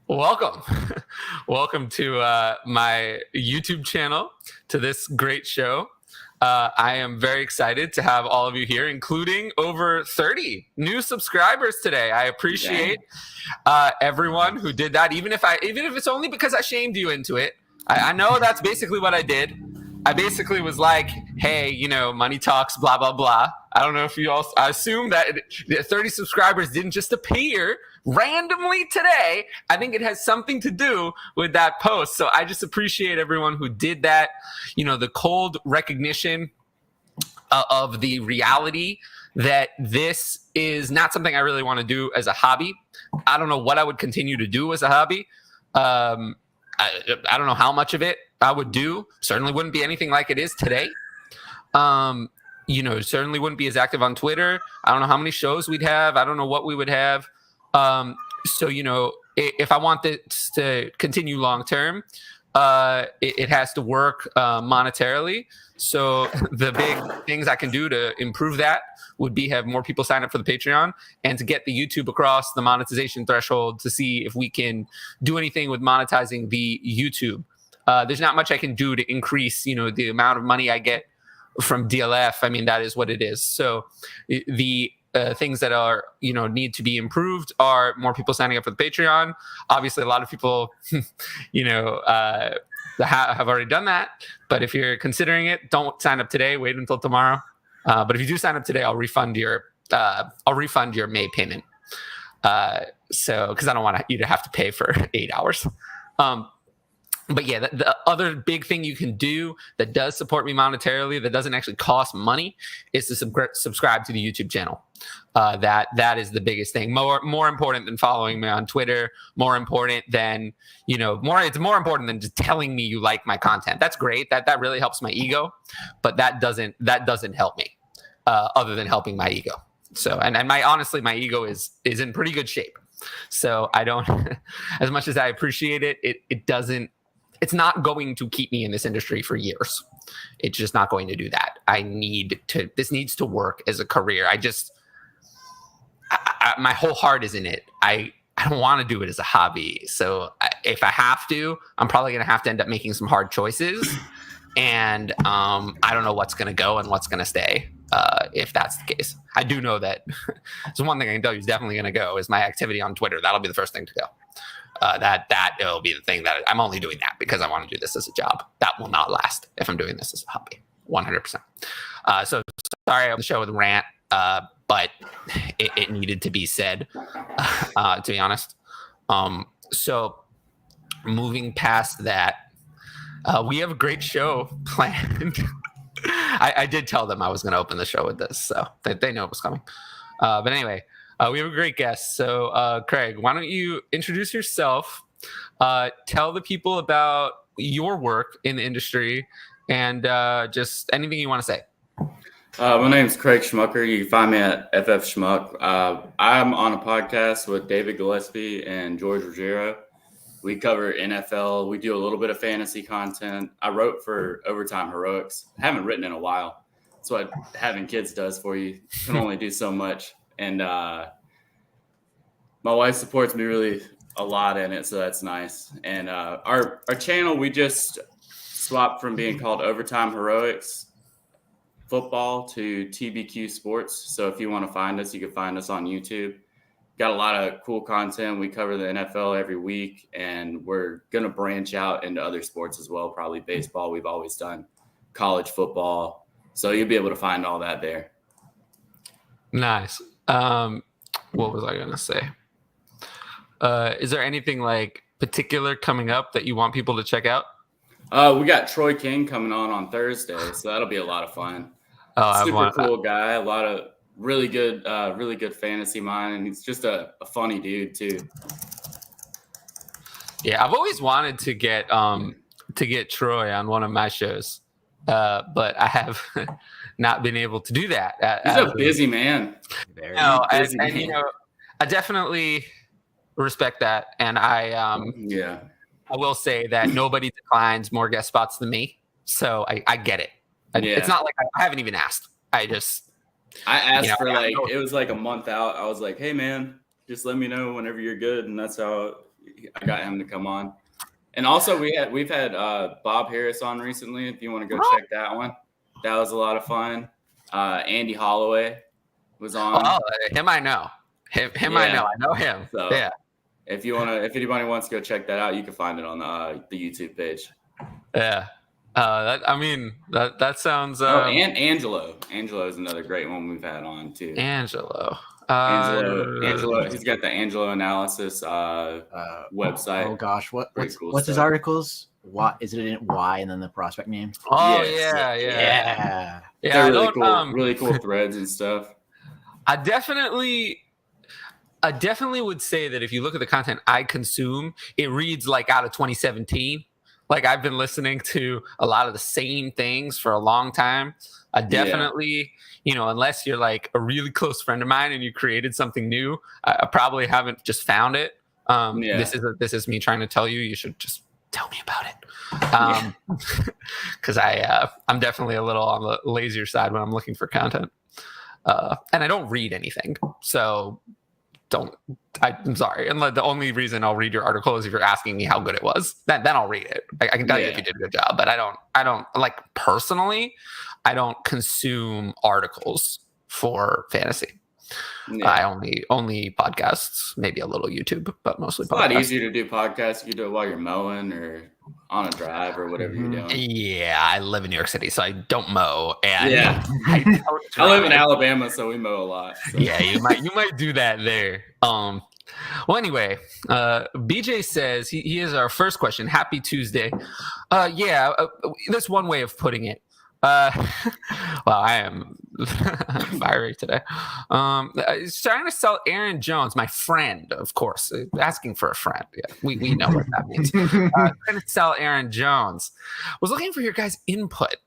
Welcome. Welcome to my YouTube channel, to this great show. I am very excited to have all of you here, including over 30 new subscribers today. I appreciate everyone who did that, even if it's only because I shamed you into it. I know that's basically what I did. I basically was like, hey, money talks, blah, blah, blah. I don't know if you all, I assume that 30 subscribers didn't just appear randomly today. I think it has something to do with that post. So I just appreciate everyone who did that. The cold recognition of the reality that this is not something I really want to do as a hobby. I don't know what I would continue to do as a hobby. I don't know how much of it I would do. Certainly wouldn't be anything like it is today. Certainly wouldn't be as active on Twitter. I don't know how many shows we'd have. I don't know what we would have. If I want this to continue long term, it has to work monetarily. So the big things I can do to improve that would be have more people sign up for the Patreon and to get the YouTube across the monetization threshold to see if we can do anything with monetizing the YouTube. There's not much I can do to increase, the amount of money I get from DLF. I mean, that is what it is. So the things that are, need to be improved are more people signing up for the Patreon. Obviously, a lot of people, have already done that. But if you're considering it, don't sign up today. Wait until tomorrow. But if you do sign up today, I'll refund your May payment. Because I don't want you to have to pay for 8 hours. But yeah, the other big thing you can do that does support me monetarily, that doesn't actually cost money, is to subscribe to the YouTube channel. That is the biggest thing. More important than following me on Twitter. More important than it's more important than just telling me you like my content. That's great. That really helps my ego, but that doesn't help me. Other than helping my ego. So and my ego is in pretty good shape. So I don't, as much as I appreciate it, it doesn't. It's not going to keep me in this industry for years. It's just not going to do that. This needs to work as a career. My whole heart is in it. I don't want to do it as a hobby. So if I have to, I'm probably going to have to end up making some hard choices. And I don't know what's going to go and what's going to stay if that's the case. I do know that. So one thing I can tell you is definitely going to go is my activity on Twitter. That'll be the first thing to go. That will be the thing that I'm only doing that because I want to do this as a job. That will not last if I'm doing this as a hobby, 100%. So sorry on the show with a rant, but it needed to be said, to be honest. So moving past that, we have a great show planned. I did tell them I was going to open the show with this, so they know it was coming. But anyway. We have a great guest. So, Craig, why don't you introduce yourself, tell the people about your work in the industry, and just anything you want to say. My name is Craig Schmucker. You can find me at FF Schmuck. I'm on a podcast with David Gillespie and George Ruggiero. We cover NFL. We do a little bit of fantasy content. I wrote for Overtime Heroics. I haven't written in a while. That's what having kids does for you. You can only do so much. And my wife supports me really a lot in it, so that's nice. And our channel, we just swapped from being called Overtime Heroics Football to TBQ Sports. So if you want to find us, you can find us on YouTube. Got a lot of cool content. We cover the NFL every week, and we're going to branch out into other sports as well, probably baseball. We've always done college football. So you'll be able to find all that there. Nice. What was I going to say? Is there anything like particular coming up that you want people to check out? We got Troy King coming on Thursday, so that'll be a lot of fun. Super cool guy, a lot of really good fantasy mind, and he's just a funny dude too. Yeah, I've always wanted to get Troy on one of my shows, but I have not been able to do that. He's a busy man. I definitely respect that, and I will say that nobody declines more guest spots than me, so I get it. It's not like I haven't even asked. I asked for it was like a month out. I was like, hey man, just let me know whenever you're good, and that's how I got him to come on. And also, we've had Bob Harris on recently. If you want to go check that one, that was a lot of fun. Andy Holloway was on. Oh, him I know. Him I know him. So, yeah. If anybody wants to go check that out, you can find it on the YouTube page. Yeah. That sounds. And Angelo. Angelo is another great one we've had on too. Angelo. He's got the Angelo analysis website. Oh gosh, what's cool his stuff. articles? What is it in Y and then the prospect name? Oh Yeah. They're really cool threads and stuff. I definitely would say that if you look at the content I consume, it reads like out of 2017. Like I've been listening to a lot of the same things for a long time. I definitely, unless you're like a really close friend of mine and you created something new, I probably haven't just found it. This is me trying to tell you should just tell me about it. Because I'm definitely a little on the lazier side when I'm looking for content. And I don't read anything. So I'm sorry. And the only reason I'll read your article is if you're asking me how good it was. Then I'll read it. I can tell you if you did a good job, but I don't like personally, I don't consume articles for fantasy. Yeah. I only podcasts, maybe a little YouTube, but mostly podcasts. It's a lot easier to do podcasts. You do it while you're mowing or on a drive or whatever you're doing. Yeah, I live in New York City, so I don't mow. And I live in Alabama, so we mow a lot. So. Yeah, you might do that there. Well, anyway, BJ says he is our first question. Happy Tuesday. That's one way of putting it. Well, I am fiery today. He's trying to sell Aaron Jones, my friend, of course, asking for a friend. Yeah, we know what that means. Trying to sell Aaron Jones. Was looking for your guys' input.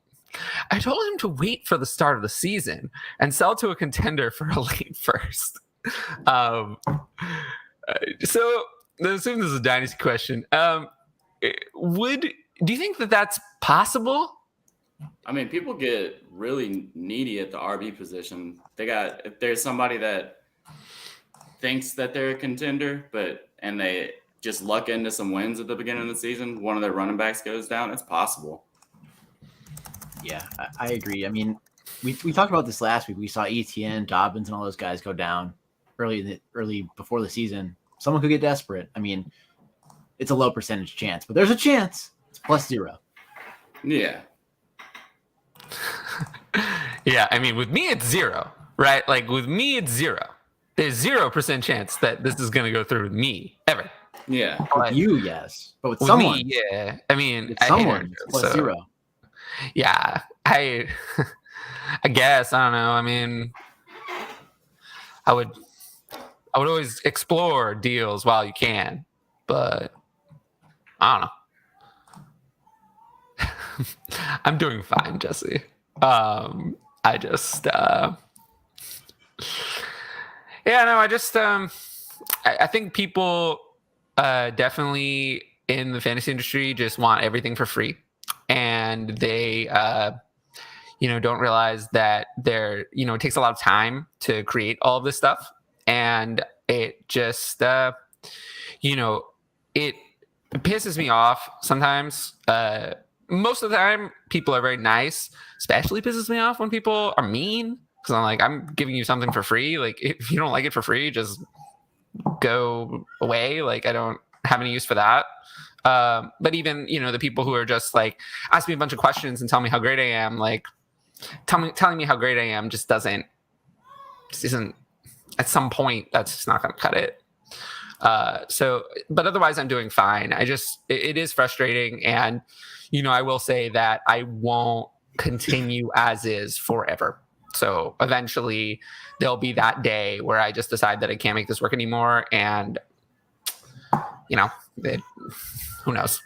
I told him to wait for the start of the season and sell to a contender for a late first. So I assume this is a dynasty question. Do you think that that's possible? I mean, people get really needy at the RB position. If there's somebody that thinks that they're a contender, and they just luck into some wins at the beginning of the season, one of their running backs goes down, it's possible. Yeah, I agree. I mean, we talked about this last week. We saw ETN, Dobbins, and all those guys go down early before the season. Someone could get desperate. I mean, it's a low percentage chance, but there's a chance. It's +0. Yeah. Yeah, I mean, with me, it's 0, right? Like, with me, it's 0. There's 0% chance that this is going to go through with me, ever. Yeah. With you, yes. But with someone. Me, yeah. I mean, with someone, it's +0. Yeah. I guess, I don't know. I mean, I would always explore deals while you can, but I don't know. I'm doing fine, Jesse. I just, I think people definitely in the fantasy industry just want everything for free, and they, don't realize that it takes a lot of time to create all of this stuff, and it just, it pisses me off sometimes. Most of the time, people are very nice. Especially pisses me off when people are mean. Because I'm like, I'm giving you something for free. Like, if you don't like it for free, just go away. Like, I don't have any use for that. But even, the people who are just like, ask me a bunch of questions and tell me how great I am. Like, telling me how great I am just isn't, at some point, that's just not going to cut it. But otherwise I'm doing fine. It is frustrating. And, I will say that I won't continue as is forever. So eventually there'll be that day where I just decide that I can't make this work anymore. And, who knows?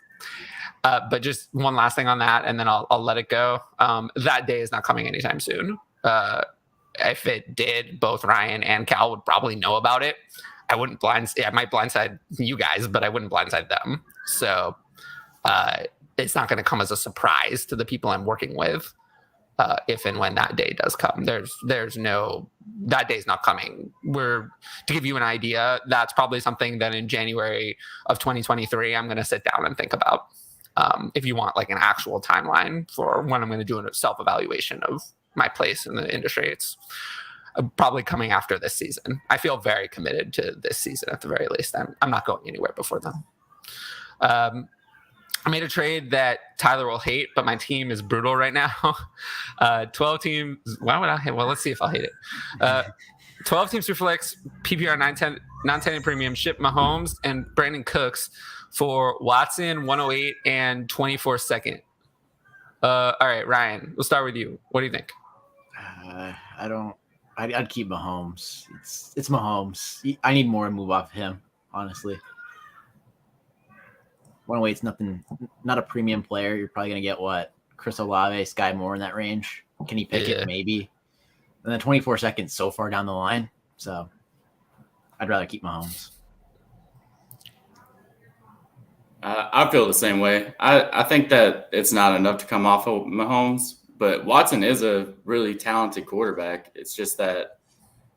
But just one last thing on that, and then I'll let it go. That day is not coming anytime soon. If it did, both Ryan and Cal would probably know about it. I might blindside you guys, but I wouldn't blindside them. So it's not going to come as a surprise to the people I'm working with. if and when that day does come. That day's not coming. To give you an idea, that's probably something that in January of 2023, I'm going to sit down and think about. If you want like an actual timeline for when I'm going to do a self-evaluation of my place in the industry, it's probably coming after this season. I feel very committed to this season at the very least. I'm not going anywhere before then. I made a trade that Tyler will hate, but my team is brutal right now. 12 teams. Why would I hate? Well, let's see if I'll hate it. 12 teams Superflex, PPR 910 and premium, ship Mahomes and Brandon Cooks for Watson 108 and 24 second. All right, Ryan, we'll start with you. What do you think? I'd keep Mahomes. It's Mahomes. I need more to move off him, honestly. 108's nothing, not a premium player. You're probably going to get what? Chris Olave, Sky Moore in that range. Can he pick it? Maybe. And then 24 seconds so far down the line. So I'd rather keep Mahomes. I feel the same way. I think that it's not enough to come off of Mahomes, but Watson is a really talented quarterback. It's just that,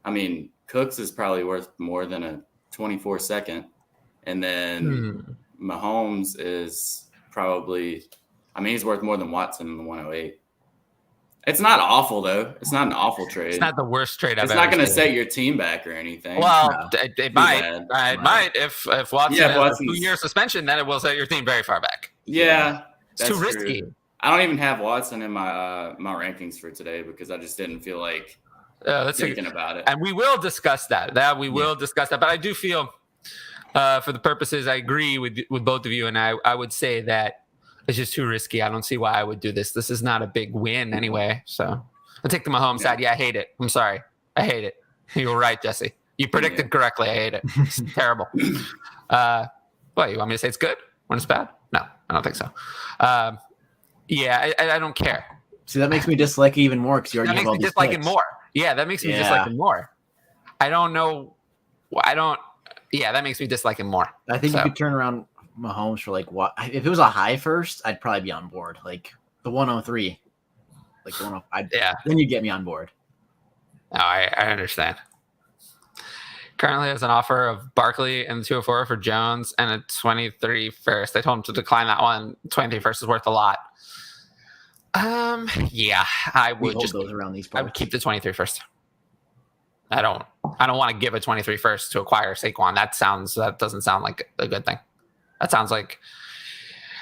I mean, Cooks is probably worth more than a 24 second. And then Mahomes is probably, I mean, he's worth more than Watson in the 108. It's not awful, though. It's not an awful trade. It's not the worst trade I've ever seen. It's not going to seen. set your team back or anything. Well, No. it might. It might. If Watson has a 2-year suspension, then it will set your team very far back. Yeah. It's too risky. True. I don't even have Watson in my my rankings for today because I just didn't feel like thinking about it. And we will discuss that. Will discuss that. But I do feel, for the purposes, I agree with both of you. And I would say that it's just too risky. I don't see why I would do this. This is not a big win anyway. So I'll take the Mahomes side. Yeah, I hate it. I'm sorry. I hate it. You were right, Jesse. You predicted correctly. I hate it. It's terrible. What, you want me to say it's good when it's bad? No, I don't think so. Yeah, I don't care. See, that makes me dislike it even more because you already have all these dislike picks. it more. Yeah, that makes me dislike it more. I don't know. Yeah, that makes me dislike him more. I think you could turn around Mahomes for like what? If it was a high first, I'd probably be on board. Like the 103, like the 105. Then you get me on board. No, I understand. Currently has an offer of Barkley and the 204 for Jones and a 23 first. I told him to decline that one. 23 first is worth a lot. Yeah, I would just those around these parts. I would keep the 23 first. I don't want to give a 23 first to acquire Saquon. That doesn't sound like a good thing. That sounds like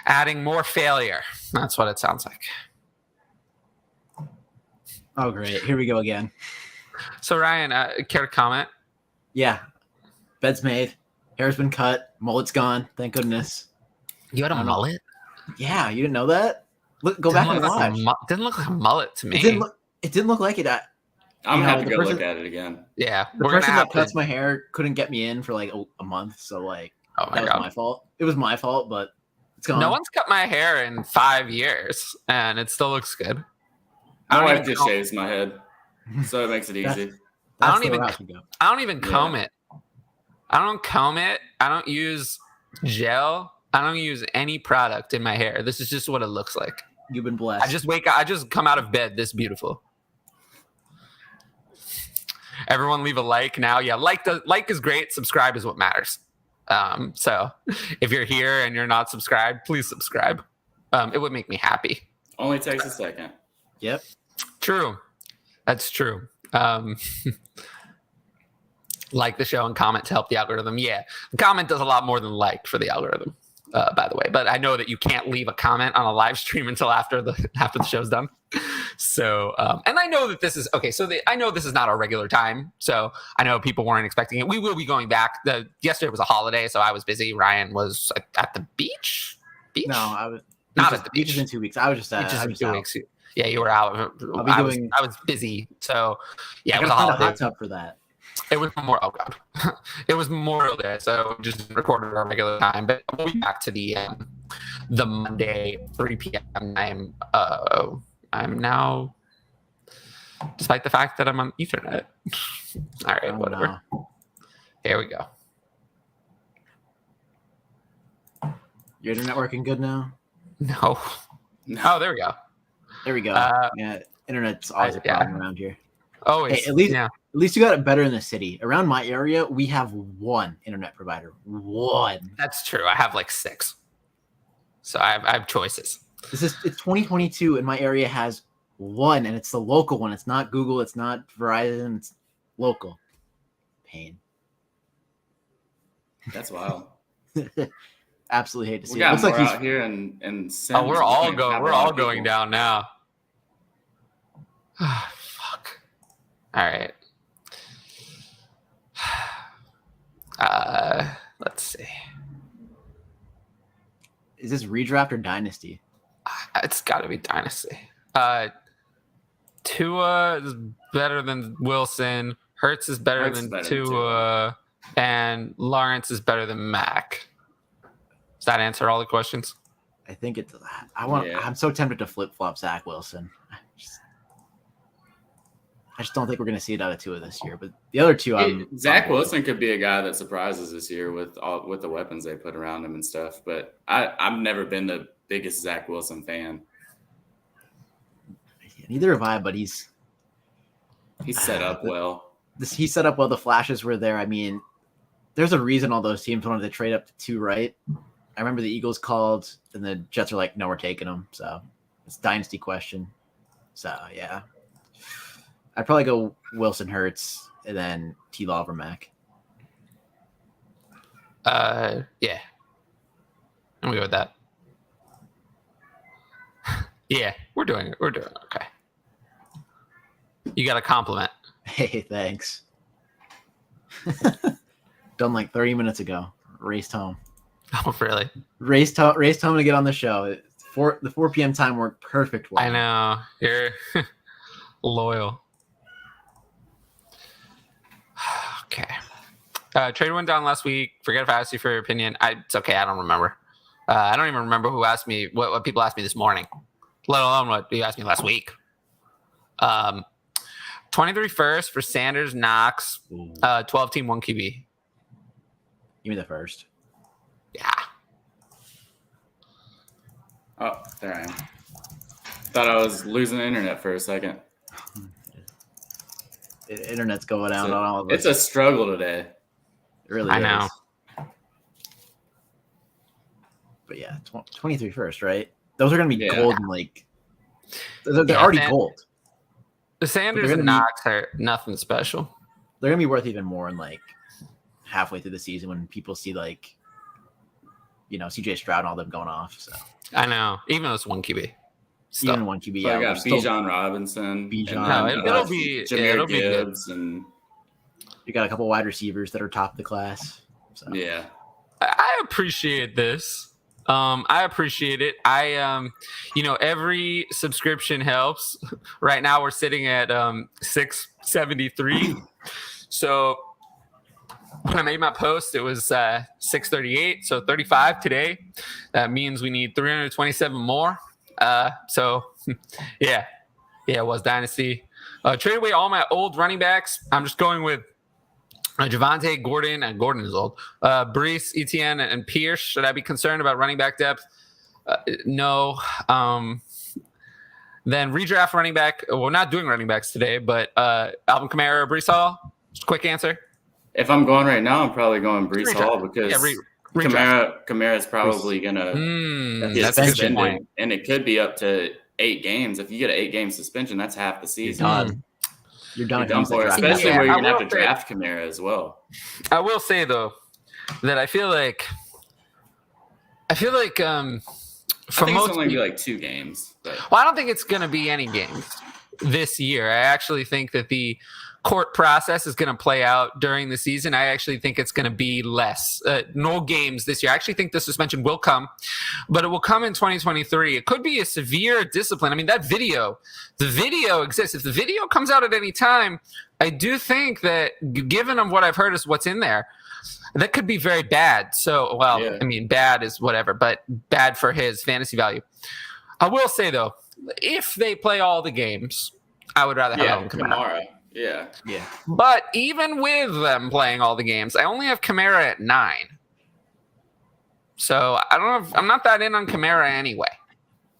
adding more failure. That's what it sounds like. Oh, great. Here we go again. So, Ryan, care to comment? Yeah. Bed's made. Hair's been cut. Mullet's gone. Thank goodness. You had a mullet? Yeah. You didn't know that? Go back and watch. Didn't look like a mullet to me. It didn't look like it. I'm happy to go look at it again. Yeah. The person that cuts my hair couldn't get me in for like a month. So, like, that was my fault. It was my fault, but it's gone. No one's cut my hair in 5 years, and it still looks good. My wife just shaves my head, so it makes it easy. I don't even comb it. I don't comb it. I don't use gel. I don't use any product in my hair. This is just what it looks like. You've been blessed. I just wake up. I just come out of bed this beautiful. Everyone leave a like now. Yeah, like is great. Subscribe is what matters. So if you're here and you're not subscribed, please subscribe. It would make me happy. Only takes a second. Yep. True. That's true. Like the show and comment to help the algorithm. Yeah. The comment does a lot more than like for the algorithm, by the way. But I know that you can't leave a comment on a live stream until after the show's done. So, and I know that this is okay. So I know this is not our regular time. So I know people weren't expecting it. We will be going back. Yesterday was a holiday, so I was busy. Ryan was at the beach. No, I was not at the beach. Beach is in 2 weeks. I was just 2 weeks. Yeah, you were out. I was busy. So yeah, it was a holiday. I got a hot tub for that. It was oh god, it was Memorial Day, so just recorded our regular time. But we'll be back to the Monday 3 p.m. I'm now, despite the fact that I'm on Ethernet. All right, whatever. No. Here we go. Your internet working good now? No. Oh, there we go. There we go. Yeah. Internet's always a problem around here. Always. Hey, at least you got it better in the city. Around my area, we have one internet provider. One. That's true. I have like 6. So I have choices. It's 2022, and my area has one, and it's the local one. It's not Google. It's not Verizon. It's local. Pain. That's wild. Absolutely hate to see we it. got Looks more like he's out here and Oh, we're all going down now. Fuck. All right. Let's see. Is this redraft or dynasty? It's got to be Dynasty. Tua is better than Wilson. Hurts is better than Tua. And Lawrence is better than Mac. Does that answer all the questions? I think it's. I'm so tempted to flip flop Zach Wilson. I just don't think we're going to see it out of Tua this year. But the other two, Zach Wilson could be a guy that surprises this year with the weapons they put around him and stuff. But I've never been the biggest Zach Wilson fan. Neither have I. But he's set up well. He set up well. The flashes were there. I mean, there's a reason all those teams wanted to trade up to 2, right? I remember the Eagles called, and the Jets are like, "No, we're taking them." So it's a dynasty question. So yeah. I'd probably go Wilson, Hurts, and then T-Law over Mac. Yeah. I'm good with that. Yeah, we're doing it. We're doing it. Okay. You got a compliment. Hey, thanks. Done like 30 minutes ago. Raced home. Oh, really? Raced home to get on the show. The 4 p.m. time worked perfect. I know. You're loyal. Okay. Trade went down last week. Forget if I asked you for your opinion. It's okay. I don't remember. I don't even remember who asked me what people asked me this morning, let alone what you asked me last week. 23 first for Sanders, Knox, 12 team, 1 QB. Give me the first. Yeah. Oh, there I am. Thought I was losing the internet for a second. The internet's going out on all of us. It's a struggle today. It really I is. know. But yeah, 23 first, right? Those are going to be gold and like they're already gold. The Sanders and Knox are nothing special. They're going to be worth even more in like halfway through the season when people see like CJ Stroud and all them going off. So I know, even though it's 1 QB. Still. Even 1 QB. So I got Bijan Robinson. It'll be Gibbs, good. And you got a couple wide receivers that are top of the class. So. Yeah, I appreciate this. I appreciate it. Every subscription helps. Right now we're sitting at 673. So when I made my post, it was 638. So 35 today. That means we need 327 more. Yeah, it was Dynasty. Trade away all my old running backs. I'm just going with Javonte, Gordon, and Gordon is old. Brees, Etienne, and Pierce. Should I be concerned about running back depth? No. Then redraft running back. We're not doing running backs today, but Alvin Kamara, Brees Hall. Just quick answer. If I'm going right now, I'm probably going Brees Hall because Kamara is probably gonna get suspended, and it could be up to 8 games. If you get an 8-game suspension, that's half the season. You're done for it, especially where you're gonna have to draft Kamara as well. I will say though that I feel like for I think most it's only be like 2 games. But. Well, I don't think it's going to be any games this year. I actually think that the court process is going to play out during the season. I actually think it's going to be less. No games this year. I actually think the suspension will come, but it will come in 2023. It could be a severe discipline. I mean, the video exists. If the video comes out at any time, I do think that given what I've heard is what's in there, that could be very bad. So, I mean, bad is whatever, but bad for his fantasy value. I will say, though, if they play all the games, I would rather have Kamara. Yeah. But even with them playing all the games, I only have Kamara at 9. So I don't know. I'm not that in on Kamara anyway.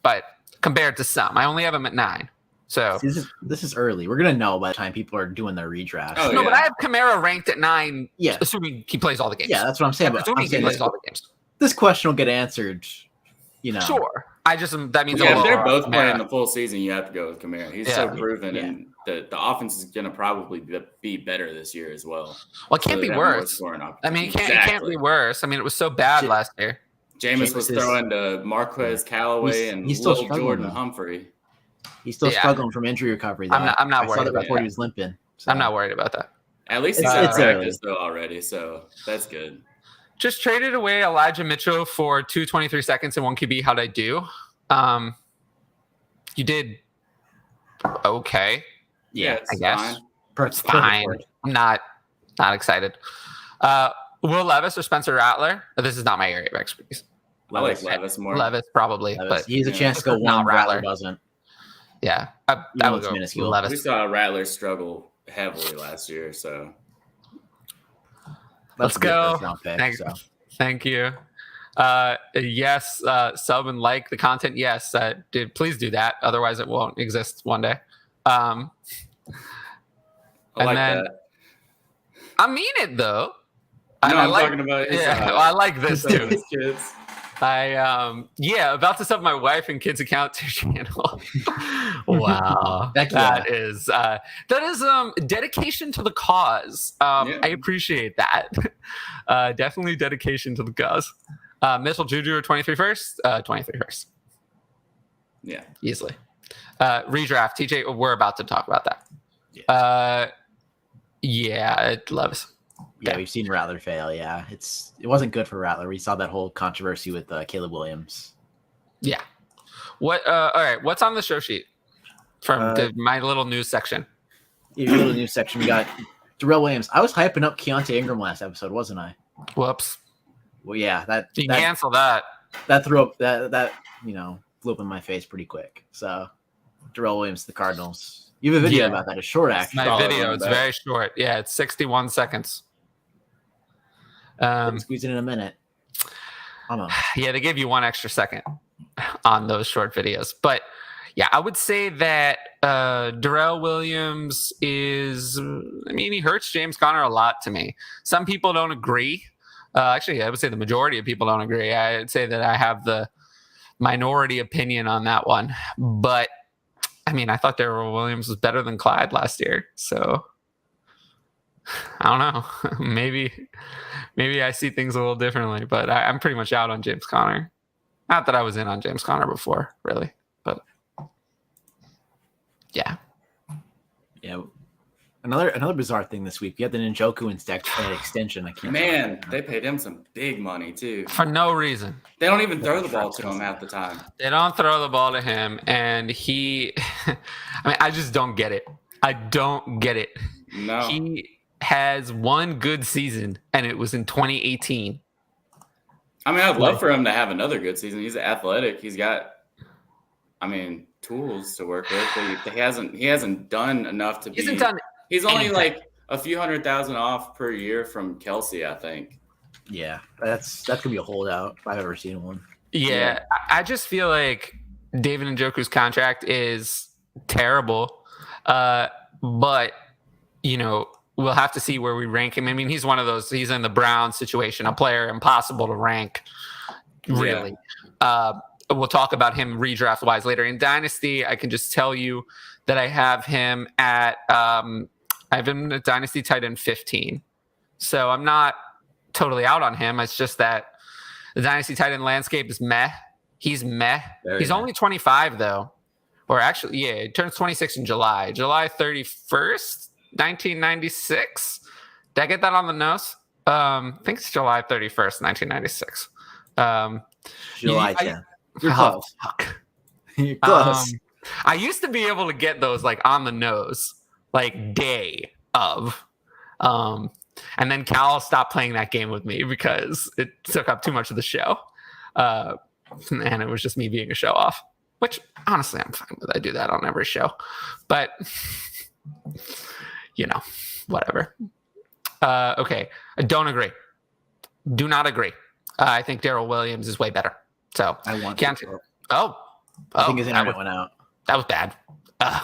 But compared to some, I only have him at 9. So this is early. We're gonna know by the time people are doing their redrafts. Oh, no, yeah. but I have Kamara ranked at 9. Yeah. Assuming he plays all the games. Yeah, that's what I'm saying. I'm But assuming I'm saying he plays all the games. this question will get answered. Sure. That means Yeah, if they're overall, both Kamara. playing the full season, you have to go with Kamara. He's so Yeah. proven, Yeah. and the offense is going to probably be better this year as well. Well, it can't So be they have more worse. scoring I mean, opportunities. it can't be worse. I mean, it was so bad last year. Jameis was throwing to Marquez Callaway and he's still Lil struggling, Jordan though. Humphrey. He's still struggling from injury recovery. Though. I'm not I worried saw that about before that. he was limping. So. I'm not worried about that. At least he It's got early. practice though already, so that's good. Just traded away Elijah Mitchell for 223 seconds and 1 QB. How'd I do? You did okay. Yeah, it's I guess. fine. It's fine. I'm not excited. Will Levis or Spencer Rattler? This is not my area of expertise. I like Levis more. Levis probably, Levis. but He has a chance to go Not one. Rattler Rattler. doesn't. yeah, I would it's go minuscule. Levis. We saw Rattler struggle heavily last year, so Let's That'd be a go. first-round pick, Thank, so. thank you. Yes, sub and like the content. Yes, please do that. Otherwise, it won't exist one day. I like then- that. I mean it though. No, I'm like, talking about his, well, I like this too. his kids. About to sub my wife and kids account to channel. Wow. Heck yeah. That is dedication to the cause. Yeah. I appreciate that. Definitely dedication to the cause. Missile Juju or 23 first? 23 first. Yeah. Easily. Redraft. TJ, we're about to talk about that. It loves. Yeah, we've seen Rattler fail. Yeah, it wasn't good for Rattler. We saw that whole controversy with Caleb Williams. Yeah. All right. What's on the show sheet from my little news section? Your little news section, we got Darrell Williams. I was hyping up Keontae Ingram last episode, wasn't I? Whoops. Well, yeah, You cancel that. that threw up that flew up in my face pretty quick. So Darrell Williams, the Cardinals. You have a video about that. It's short, actually. My video. It's very short. Yeah, it's 61 seconds. Squeeze it in a minute. Yeah, they give you 1 extra second on those short videos. But yeah, I would say that Darrell Williams he hurts James Conner a lot to me. Some people don't agree. Actually, I would say the majority of people don't agree. I'd say that I have the minority opinion on that one. But I thought Darrell Williams was better than Clyde last year. So I don't know. Maybe I see things a little differently, but I'm pretty much out on James Conner. Not that I was in on James Conner before, really, but yeah. Yeah. Another bizarre thing this week. You had the Njoku extension. I can't. Man, they paid him some big money too. For no reason. They don't even throw the ball to him half the time. They don't throw the ball to him, and he. I just don't get it. I don't get it. No. He has one good season, and it was in 2018. I'd love for him to have another good season. He's athletic. He's got, tools to work with. But he hasn't done enough to be. He's only anything. like a few $100,000 off per year from Kelsey, I think. Yeah, that could be a holdout if I've ever seen one. Yeah, I just feel like David Njoku's contract is terrible, but we'll have to see where we rank him. He's one of those. He's in the Brown situation, a player impossible to rank. Really, we'll talk about him redraft wise later in Dynasty. I can just tell you that I have him at Dynasty tight end 15. So I'm not totally out on him. It's just that the Dynasty tight end landscape is meh. He's meh. He's only 25 though, or actually, he turns 26 in July 31st, 1996. Did I get that on the nose? I think it's July 31st, 1996. July 10th. You're Oh, close. fuck. You're close. I used to be able to get those like on the nose, like day of. And then Cal stopped playing that game with me because it took up too much of the show. And it was just me being a show off, which honestly I'm fine with. I do that on every show. But, whatever. Okay. I don't agree. Do not agree. I think Darrell Williams is way better. So I want can't. to. I I think his internet went out. That was bad. Uh,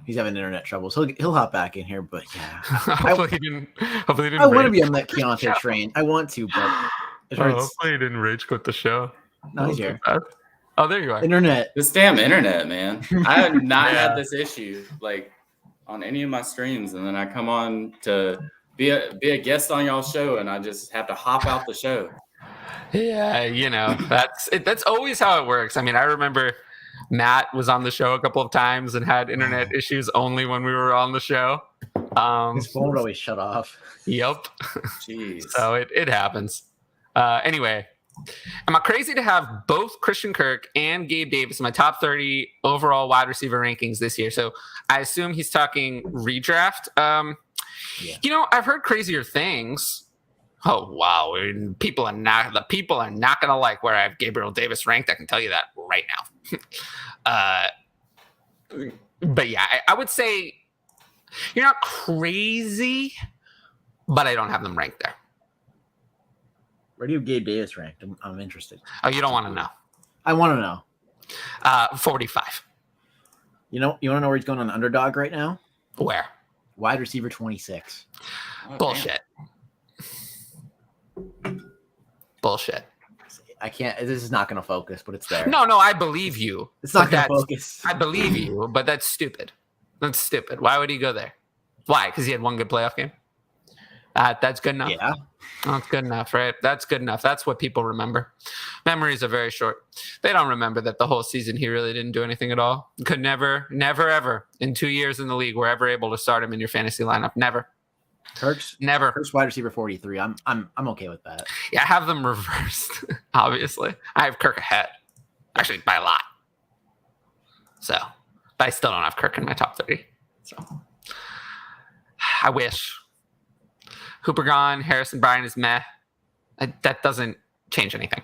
He's having internet troubles. He'll hop back in here, but yeah. hopefully he didn't. I want to be on that Keontae train. I want to, but it hurts. Hopefully he didn't rage quit the show. No, he's here. Oh, there you are. Internet. This damn internet, man. I have not had this issue like on any of my streams, and then I come on to be a guest on y'all's show, and I just have to hop out the show. Yeah, that's always how it works. I mean, I remember Matt was on the show a couple of times and had internet issues only when we were on the show. His phone would always shut off. Yep. Jeez. So it happens. Anyway, am I crazy to have both Christian Kirk and Gabe Davis in my top 30 overall wide receiver rankings this year? So I assume he's talking redraft. Yeah. I've heard crazier things. Oh wow, people are not gonna like where I have Gabriel Davis ranked. I can tell you that right now. But yeah, I would say you're not crazy, but I don't have them ranked there. Where do you have Gabe Davis ranked? I'm interested. Oh, you don't want to know? I want to know. 45. You want to know where he's going on underdog right now? Where? Wide receiver 26. Oh, Bullshit. Bullshit. I can't. This is not going to focus, but it's there. No, I believe you. It's not going to focus. I believe you, but that's stupid. That's stupid. Why would he go there? Why? Because he had one good playoff game? That's good enough. Yeah. That's good enough, right? That's good enough. That's what people remember. Memories are very short. They don't remember that the whole season he really didn't do anything at all. Could never, ever in 2 years in the league were ever able to start him in your fantasy lineup. Never. Kirk's wide receiver 43. I'm okay with that. Yeah, I have them reversed. Obviously, I have Kirk ahead, actually by a lot. So, but I still don't have Kirk in my top 30. So, I wish. Hooper gone. Harrison Bryant is meh. That doesn't change anything.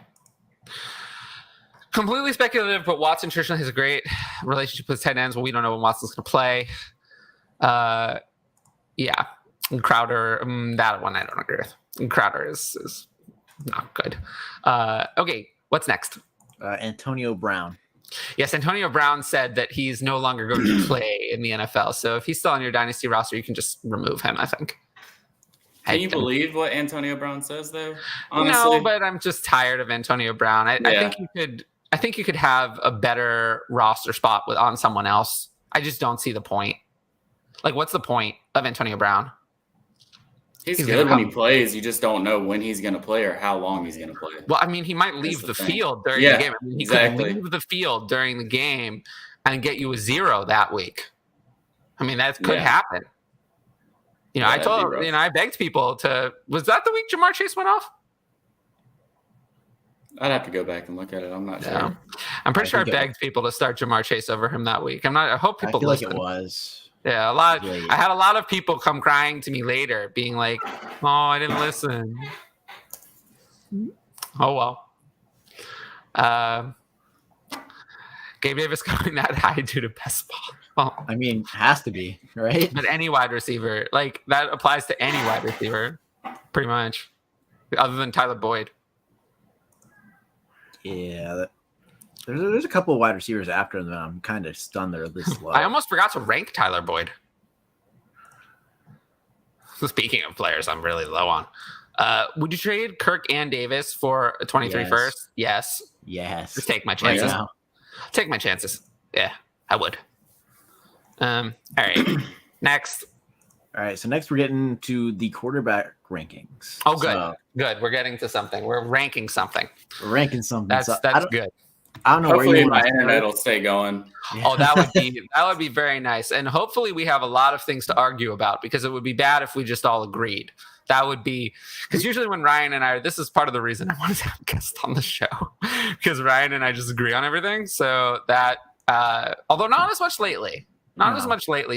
Completely speculative, but Watson traditionally has a great relationship with tight ends. Well, we don't know when Watson's going to play. Yeah. And Crowder, that one I don't agree with. And Crowder is not good. Okay, what's next? Antonio Brown. Yes, Antonio Brown said that he's no longer going to play in the NFL. So if he's still on your Dynasty roster, you can just remove him, I think. Can you believe what Antonio Brown says, though? Honestly? No, but I'm just tired of Antonio Brown. I think you could have a better roster spot on someone else. I just don't see the point. Like, what's the point of Antonio Brown? He's good when he plays. You just don't know when he's going to play or how long he's going to play. Well, I mean, he might leave the field during the game. I mean, he could leave the field during the game and get you a 0 that week. I mean, that could happen. I begged people to. Was that the week Jamar Chase went off? I'd have to go back and look at it. I'm not sure. I'm pretty sure I begged people to start Jamar Chase over him that week. I hope people listen. Like it was. Yeah, I had a lot of people come crying to me later, being like, "Oh, I didn't listen." Oh well. Gabe Davis going that high due to best ball. Well, I mean, has to be, right? But any wide receiver, like that applies to any wide receiver, pretty much, other than Tyler Boyd. Yeah, there's a couple of wide receivers after them. I'm kind of stunned they're this low. I almost forgot to rank Tyler Boyd. Speaking of players, I'm really low on. Would you trade Kirk and Davis for a 23 first? Yes. Just take my chances. Take my chances. Yeah, I would. All right. Next. All right. So next we're getting to the quarterback rankings. Oh, good. Good. We're getting to something. We're ranking something. That's good. I don't know. Hopefully my internet will stay going. Yeah. Oh, that would be very nice. And hopefully we have a lot of things to argue about, because it would be bad if we just all agreed. That would be, because usually when Ryan and this is part of the reason I wanted to have a guest on the show, because Ryan and I just agree on everything. So that, although not as much lately.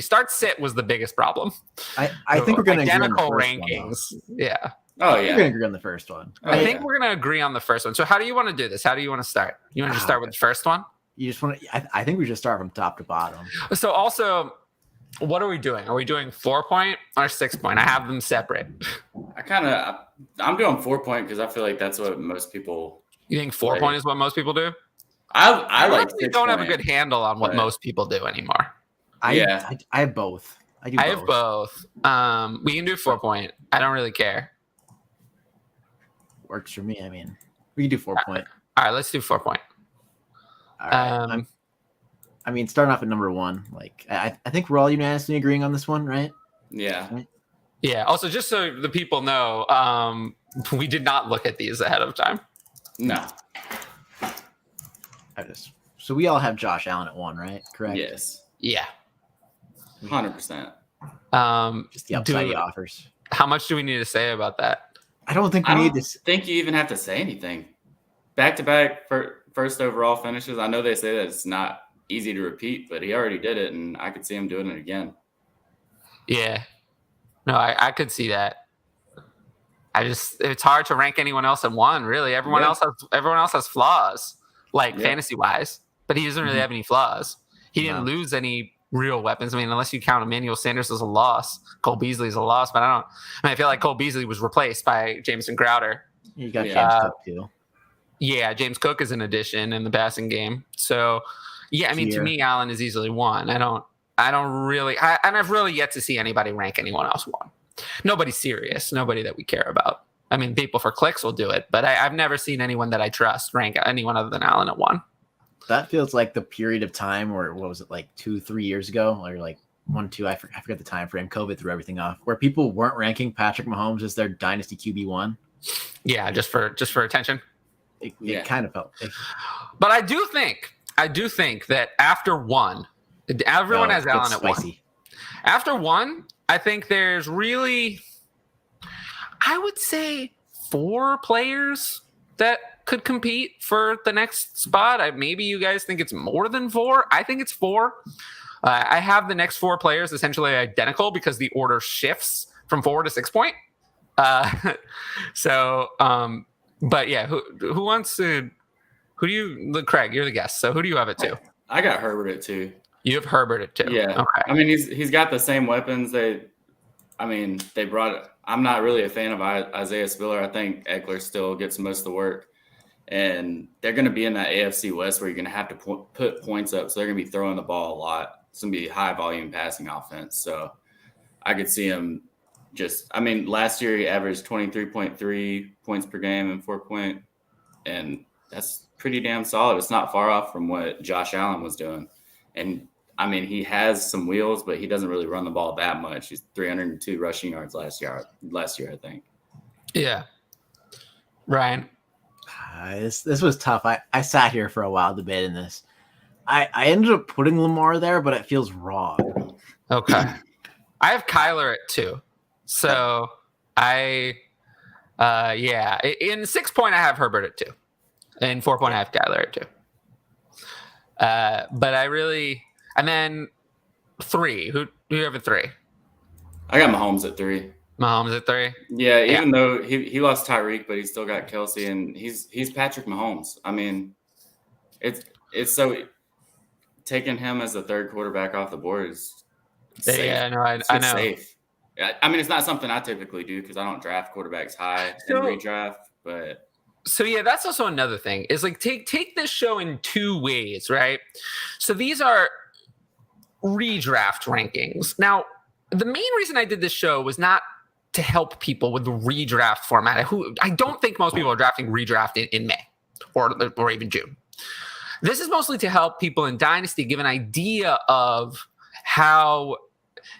Start sit was the biggest problem. I think we're going to identical rankings. Yeah. Oh yeah. We're going to agree on the first one. I think we're going to agree on the first one. So how do you want to do this? How do you want to start? You want to just start with the first one? You just want to? I think we should start from top to bottom. So also, what are we doing? Are we doing 4-point or 6-point? I have them separate. I'm doing 4-point because I feel like that's what most people. You think 4-point is what most people do? I like honestly don't have a good handle on what most people do anymore. I have both. I have both. We can do 4-point. I don't really care. Works for me. I mean, we can do 4-point. All right, let's do 4-point. All right. I mean, starting off at number 1, like I think we're all unanimously agreeing on this one, right? Yeah. Right? Yeah. Also, just so the people know, we did not look at these ahead of time. No. So we all have Josh Allen at 1, right? Correct. Yes. Yeah. 100%. Just the upside he offers. How much do we need to say about that? I don't think we need this. I think you even have to say anything. Back-to-back first overall finishes. I know they say that it's not easy to repeat, but he already did it, and I could see him doing it again. Yeah. No, I could see that. It's hard to rank anyone else at 1, really. Everyone else has flaws, like fantasy-wise, but he doesn't really have any flaws. He didn't lose any real weapons. I mean, unless you count Emmanuel Sanders as a loss. Cole Beasley is a loss, but I feel like Cole Beasley was replaced by Jameson Crowder. You got James Cook, too. Yeah, James Cook is an addition in the passing game. So, yeah, I mean, to me, Allen is easily 1. I've really yet to see anybody rank anyone else 1. Nobody serious, nobody that we care about. I mean, people for clicks will do it, but I've never seen anyone that I trust rank anyone other than Allen at 1. That feels like the period of time where, what was it, like 2-3 years ago, or like 1-2? I forgot the time frame. COVID threw everything off, where people weren't ranking Patrick Mahomes as their dynasty QB1. Yeah, just for attention. It kind of felt. But I do think that after 1, everyone has Allen at 1. After 1, I think there's really, I would say, 4 players that could compete for the next spot. Maybe you guys think it's more than 4. I think it's 4. I have the next 4 players essentially identical because the order shifts from 4 to 6-point. But yeah, who wants to? Who do you? Craig, you're the guest. So who do you have it to? I got Herbert at 2. You have Herbert at 2. Yeah. Okay. I mean, he's got the same weapons. They brought. I'm not really a fan of Isaiah Spiller. I think Eckler still gets most of the work, and they're going to be in that AFC West where you're going to have to put points up. So they're going to be throwing the ball a lot. It's going to be high volume passing offense. So I could see him. Last year he averaged 23.3 points per game and 4-point, and that's pretty damn solid. It's not far off from what Josh Allen was doing. And I mean, he has some wheels, but he doesn't really run the ball that much. He's 302 rushing yards last year, I think. Yeah. Ryan. This was tough. I sat here for a while debating this. I ended up putting Lamar there, but it feels wrong. Okay. I have Kyler at 2. So in 6-point, I have Herbert at 2. In 4-point, I have Kyler at 2. But and then 3. Who do you have at 3? I got Mahomes at 3. Mahomes at 3? Yeah, even though he lost Tyreek, but he's still got Kelsey, and he's Patrick Mahomes. I mean, it's so taking him as the 3rd quarterback off the board is safe. Yeah, no, I know. Safe. I mean, it's not something I typically do because I don't draft quarterbacks high in redraft, but. So yeah, that's also another thing is like take this show in 2 ways, right? So these are redraft rankings. Now, the main reason I did this show was not to help people with the redraft format. I don't think most people are drafting redraft in May or even June. This is mostly to help people in Dynasty give an idea of how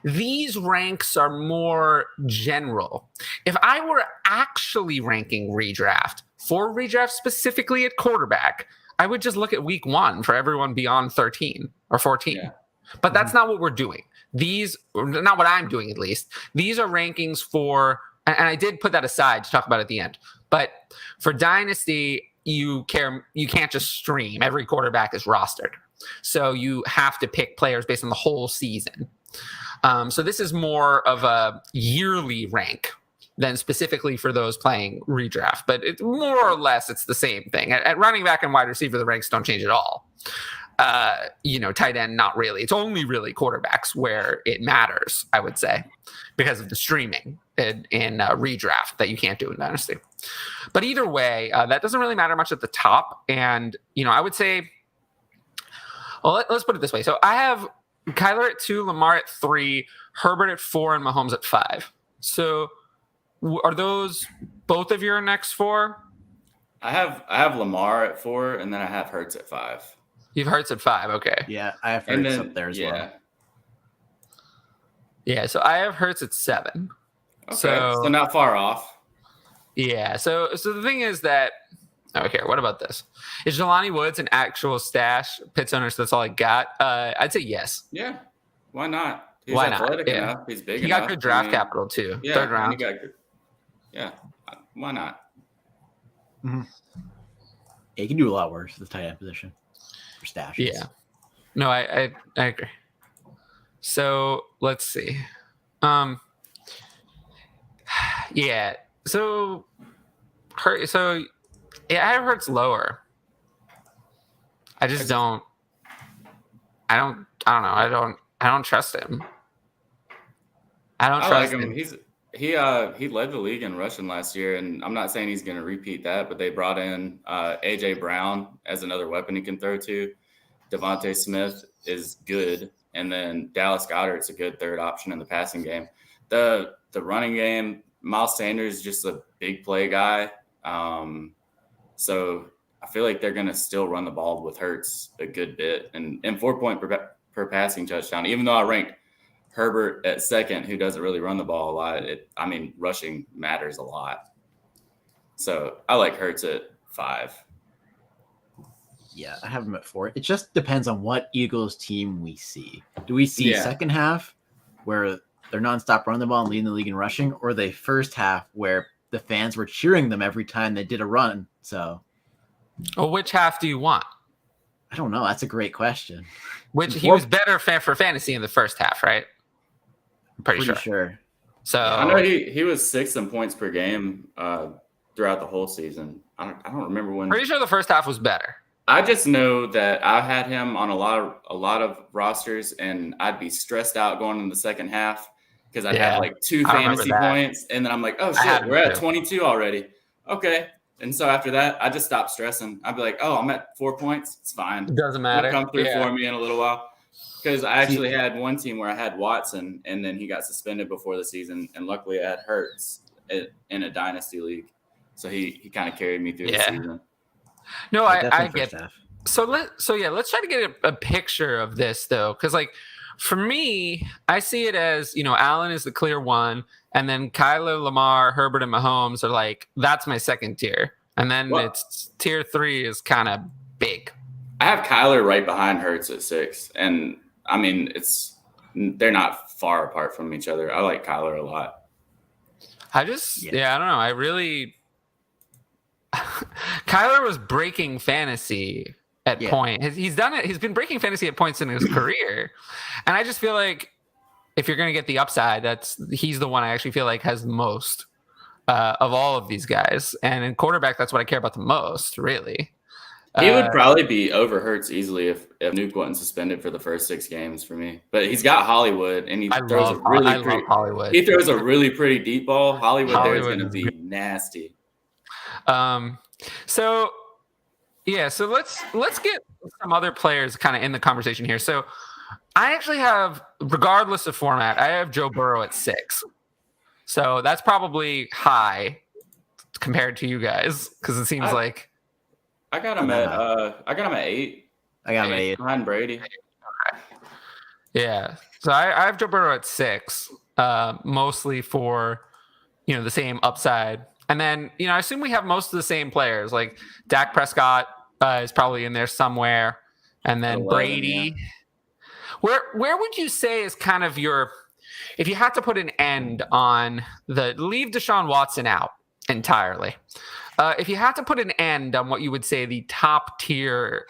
these ranks are more general. If I were actually ranking redraft for redraft specifically at quarterback, I would just look at week 1 for everyone beyond 13 or 14. Yeah. But that's not what we're doing. Not what I'm doing, at least. These are rankings for, and I did put that aside to talk about at the end. But for Dynasty, you can't just stream. Every quarterback is rostered. So you have to pick players based on the whole season. So this is more of a yearly rank than specifically for those playing redraft. But more or less, it's the same thing. At running back and wide receiver, the ranks don't change at all. Tight end, not really. It's only really quarterbacks where it matters, I would say, because of the streaming in redraft that you can't do in Dynasty. But either way, that doesn't really matter much at the top. And, I would say Well, let's put it this way. So I have Kyler at 2, Lamar at 3, Herbert at 4, and Mahomes at 5. So are those both of your next 4? I have Lamar at 4, and then I have Hurts at 5. You've Hurts at 5. Okay. Yeah, I have Hurts up there as well. Yeah, so I have Hurts at 7. Okay, so not far off. Yeah, so the thing is that okay, what about this? Is Jelani Woods an actual stash? Pitts owner, so that's all I got. I'd say yes. Yeah, why not? He's Why athletic not? Yeah. enough. He's big He enough. got good draft capital too. Yeah, 3rd round. Yeah, why not? Mm-hmm. Yeah, he can do a lot worse, the tight end position for stashes. Yeah. No, I agree. So let's see. Yeah. So yeah, I have Hurts lower. I just don't. I don't know. I don't trust him. I don't trust him. He led the league in rushing last year, and I'm not saying he's going to repeat that, but they brought in AJ Brown as another weapon he can throw to. Devontae Smith is good, and then Dallas Goedert's a good third option in the passing game. The running game, Miles Sanders is just a big play guy. So I feel like they're going to still run the ball with Hurts a good bit, and 4 point per passing touchdown. Even though I ranked Herbert at 2nd, who doesn't really run the ball a lot. Rushing matters a lot. So I like Hurts at 5. Yeah, I have him at 4. It just depends on what Eagles team we see. Do we see second half where they're nonstop running the ball and leading the league in rushing, or the first half where the fans were cheering them every time they did a run? So, well, which half do you want? I don't know. That's a great question. He was better for fantasy in the first half, right? I'm pretty sure. So I know he was 6th in points per game throughout the whole season. I don't remember when. Pretty sure the first half was better. I just know that I had him on a lot of rosters, and I'd be stressed out going in the second half because I'd have like 2 fantasy points, and then I'm like, oh shit, we're at 22 already. Okay. And so after that, I just stopped stressing. I'd be like, oh, I'm at 4 points. It's fine. It doesn't matter. It'll come through for me in a little while. Because I actually had one team where I had Watson, and then he got suspended before the season. And luckily I had Hurts in a Dynasty league. So he kind of carried me through the season. No, I get that. So let's try to get a picture of this, though. Because, like, for me, I see it as, Allen is the clear one. And then Kyler, Lamar, Herbert, and Mahomes are like, that's my second tier. And then it's tier 3 is kind of big. I have Kyler right behind Hurts at 6. And, they're not far apart from each other. I like Kyler a lot. I don't know. I really – Kyler was breaking fantasy at point. He's done it. He's been breaking fantasy at points in his career. And I just feel like if you're going to get the upside, he's the one I actually feel like has the most of all of these guys. And in quarterback, that's what I care about the most, really. He would probably be over Hurts easily if Nuke wasn't suspended for the first 6 games for me. But he's got Hollywood, and he throws Hollywood. He throws a really pretty deep ball. Hollywood there is going to be nasty. So let's get some other players kind of in the conversation here. So I actually have, regardless of format, I have Joe Burrow at 6. So that's probably high compared to you guys because it seems like I got him at 8. I got him at 8 behind Brady. Okay. Yeah. So I have Joe Burrow at 6, mostly for the same upside. And then, I assume we have most of the same players. Like Dak Prescott is probably in there somewhere. And then 11, Brady. Yeah. Where would you say is kind of if you had to put an end on leave Deshaun Watson out entirely. If you had to put an end on what you would say the top tiers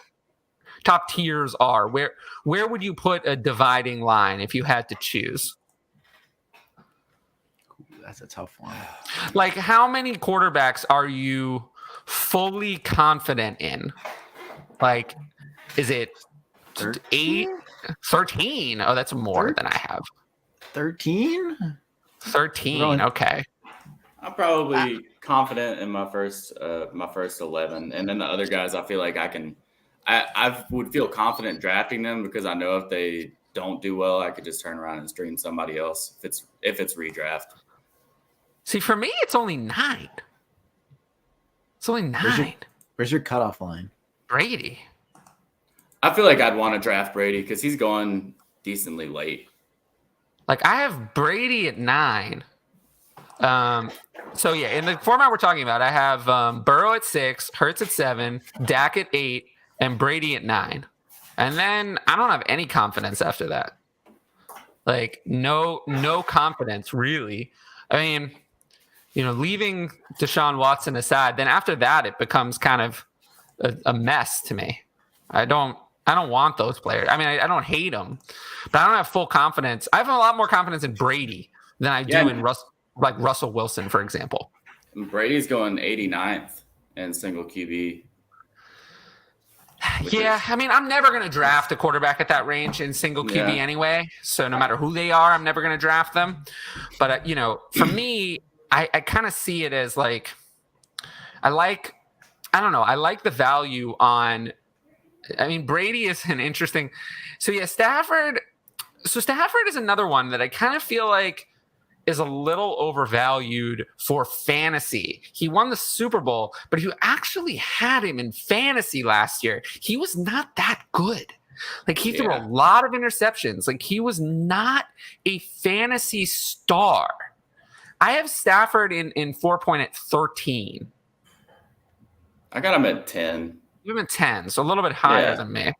are, where would you put a dividing line if you had to choose? That's a tough one. Like, how many quarterbacks are you fully confident in? Like, is it 8? 13? Oh, that's more than I have. 13? 13. Okay. I'm probably confident in my first 11, and then the other guys I feel like I can I would feel confident drafting them because I know if they don't do well, I could just turn around and stream somebody else if it's redraft. See, for me, it's only 9. It's only 9. Where's your cutoff line? Brady. I feel like I'd want to draft Brady because he's going decently late. Like, I have Brady at 9. So, yeah, in the format we're talking about, I have Burrow at 6, Hurts at 7, Dak at 8, and Brady at 9. And then I don't have any confidence after that. Like, no confidence, really. I mean, leaving Deshaun Watson aside, then after that, it becomes kind of a mess to me. I don't want those players. I mean, I don't hate them, but I don't have full confidence. I have a lot more confidence in Brady than I do in Russell Wilson, for example. Brady's going 89th in single QB. Yeah, I mean, I'm never going to draft a quarterback at that range in single QB anyway. So no matter who they are, I'm never going to draft them. But, for me, I kind of see it as like, I like the value on, I mean, Brady is an interesting, Stafford is another one that I kind of feel like is a little overvalued for fantasy. He won the Super Bowl, but if you actually had him in fantasy last year, he was not that good. Like, he threw a lot of interceptions. Like, he was not a fantasy star. I have Stafford in 4 at 13. I got him at 10. You have him at 10, so a little bit higher than me.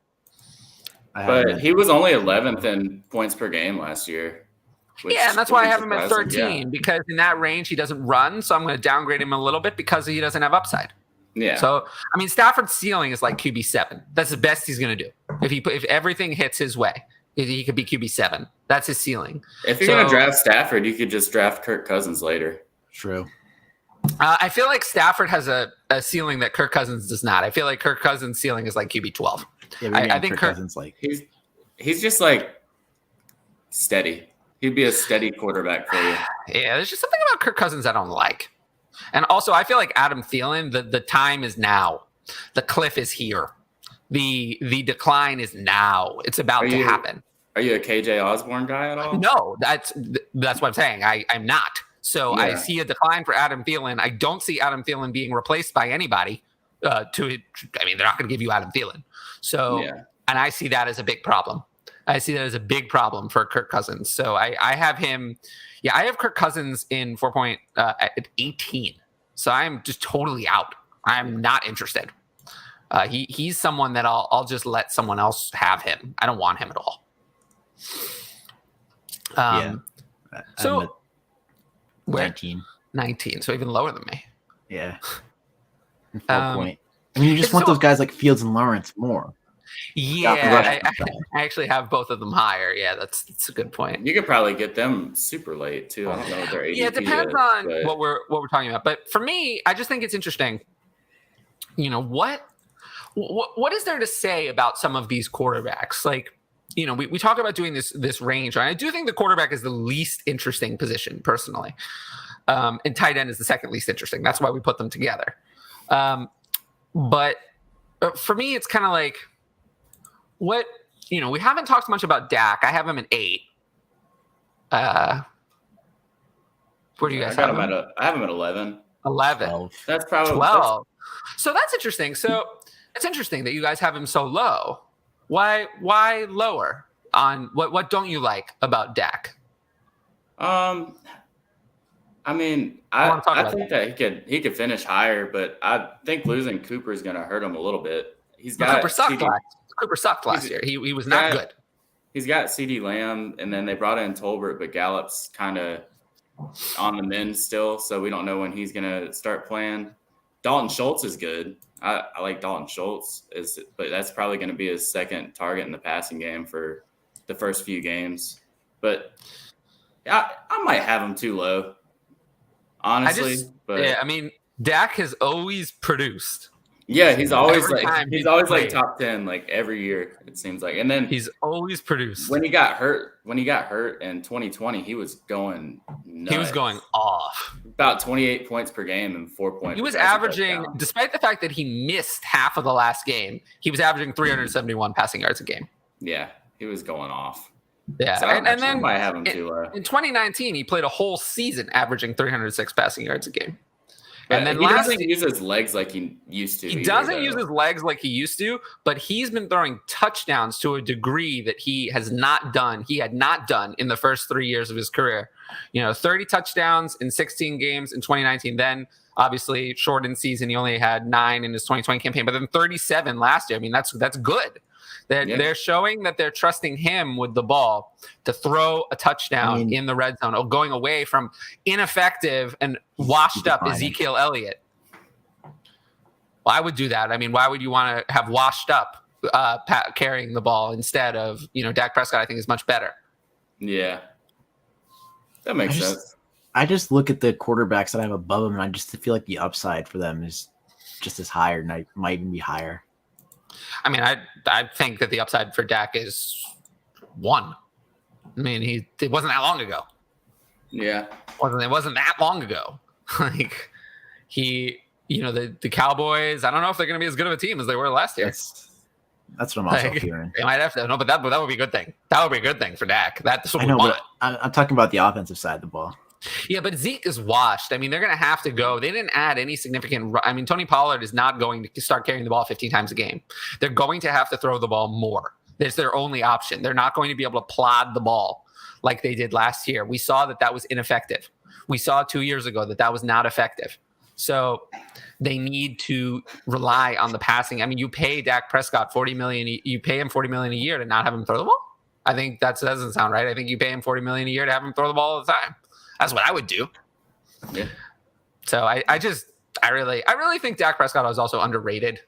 But he was only 11th in points per game last year. Yeah, and that's why I have him at 13, because in that range he doesn't run, so I'm going to downgrade him a little bit because he doesn't have upside. Yeah. So, I mean, Stafford's ceiling is like QB7. That's the best he's going to do. If everything hits his way, he could be QB7. That's his ceiling. If you're going to draft Stafford, you could just draft Kirk Cousins later. True. I feel like Stafford has a ceiling that Kirk Cousins does not. I feel like Kirk Cousins' ceiling is like QB12. Yeah, I think Kirk Cousins he's just like steady. He'd be a steady quarterback for you. Yeah, there's just something about Kirk Cousins I don't like. And also, I feel like Adam Thielen, the time is now. The cliff is here. The decline is now. It's about to happen. Are you a KJ Osborne guy at all? No, that's what I'm saying. I'm not. So I see a decline for Adam Thielen. I don't see Adam Thielen being replaced by anybody. They're not going to give you Adam Thielen. So, and I see that as a big problem. I see that as a big problem for Kirk Cousins. So I have him. Yeah, I have Kirk Cousins in 4 at 18. So I'm just totally out. I'm not interested. He's someone that I'll just let someone else have him. I don't want him at all. So 19. 19. So even lower than me. Yeah. 4 point. I mean, you just want those guys like Fields and Lawrence more. Yeah, I actually have both of them higher. Yeah, that's a good point. You could probably get them super late too. I don't know what their ADP it depends on what we're talking about. But for me, I just think it's interesting. What is there to say about some of these quarterbacks? Like, we talk about doing this range, and I do think the quarterback is the least interesting position personally, and tight end is the second least interesting. That's why we put them together. But for me, it's kind of like, we haven't talked much about Dak. I have him at 8. Where do you guys have him? I have him at 11. 11. 12. That's probably 12. So that's interesting. So it's interesting that you guys have him so low. Why lower? On what don't you like about Dak? I mean, I think that he could finish higher, but I think losing Cooper is going to hurt him a little bit. Cooper sucked last year. He was not good. He's got CeeDee Lamb, and then they brought in Tolbert, but Gallup's kind of on the mend still, so we don't know when he's going to start playing. Dalton Schultz is good. I like Dalton Schultz, but that's probably going to be his second target in the passing game for the first few games. But I might have him too low, honestly. I mean, Dak has always produced. Yeah, he's always Every like time he's he's always like played. top 10 like every year it seems like. And then He's always produced. when he got hurt in 2020, he was going nuts. He was going off. About 28 points per game and 4 points. He was averaging, despite the fact that he missed half of the last game, he was averaging 371 passing yards a game. Yeah, he was going off. Yeah, So and then might have him too low. In 2019, he played a whole season averaging 306 passing yards a game. And then he doesn't use his legs like he used to. He doesn't use his legs like he used to, but he's been throwing touchdowns to a degree that he had not done in the first 3 years of his career. 30 touchdowns in 16 games in 2019. Then obviously shortened season, he only had 9 in his 2020 campaign, but then 37 last year. I mean, that's good. They're showing that they're trusting him with the ball to throw a touchdown in the red zone, going away from ineffective and washed up Ezekiel Elliott. Well, I would do that. I mean, why would you want to have washed up carrying the ball instead of, Dak Prescott? I think is much better. Yeah, that makes sense. I just look at the quarterbacks that I have above them, and I just feel like the upside for them is just as high, or might even be higher. I mean, I think that the upside for Dak is 1. I mean, it wasn't that long ago. Yeah, it wasn't that long ago. Like the Cowboys. I don't know if they're going to be as good of a team as they were last year. That's what I'm also hearing. They might have to. No, but that would be a good thing. That would be a good thing for Dak. That's what I know, we want. But I'm talking about the offensive side of the ball. Yeah, but Zeke is washed. I mean, they're going to have to go. They didn't add any significant. I mean, Tony Pollard is not going to start carrying the ball 15 times a game. They're going to have to throw the ball more. That's their only option. They're not going to be able to plod the ball like they did last year. We saw that was ineffective. We saw 2 years ago that was not effective. So they need to rely on the passing. I mean, you pay Dak Prescott $40 million. You pay him $40 million a year to not have him throw the ball. I think that doesn't sound right. I think you pay him $40 million a year to have him throw the ball all the time. That's what I would do. Yeah. So I really think Dak Prescott is also underrated.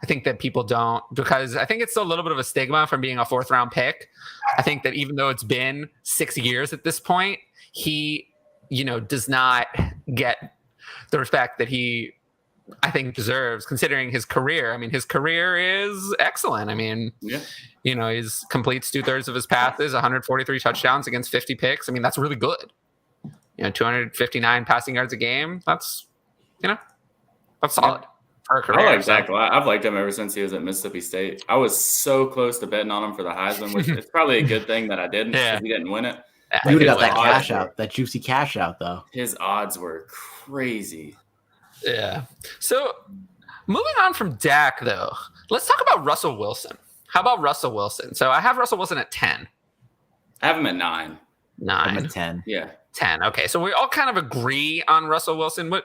I think that people don't, because I think it's still a little bit of a stigma from being a 4th round pick. I think that even though it's been 6 years at this point, he, does not get the respect that he, I think, deserves, considering his career. I mean, his career is excellent. I mean, he's completes 2/3 of his passes, 143 touchdowns against 50 picks. I mean, that's really good. 259 passing yards a game. That's solid for a career. I like Zach. I've liked him ever since he was at Mississippi State. I was so close to betting on him for the Heisman, which it's probably a good thing that I didn't because he didn't win it. You would have got that cash out, that juicy cash out, though. His odds were crazy. Yeah. So moving on from Dak, though, let's talk about Russell Wilson. How about Russell Wilson? So I have Russell Wilson at 10. I have him at 9. 9. I'm at 10. Yeah. 10. Okay. So we all kind of agree on Russell Wilson. But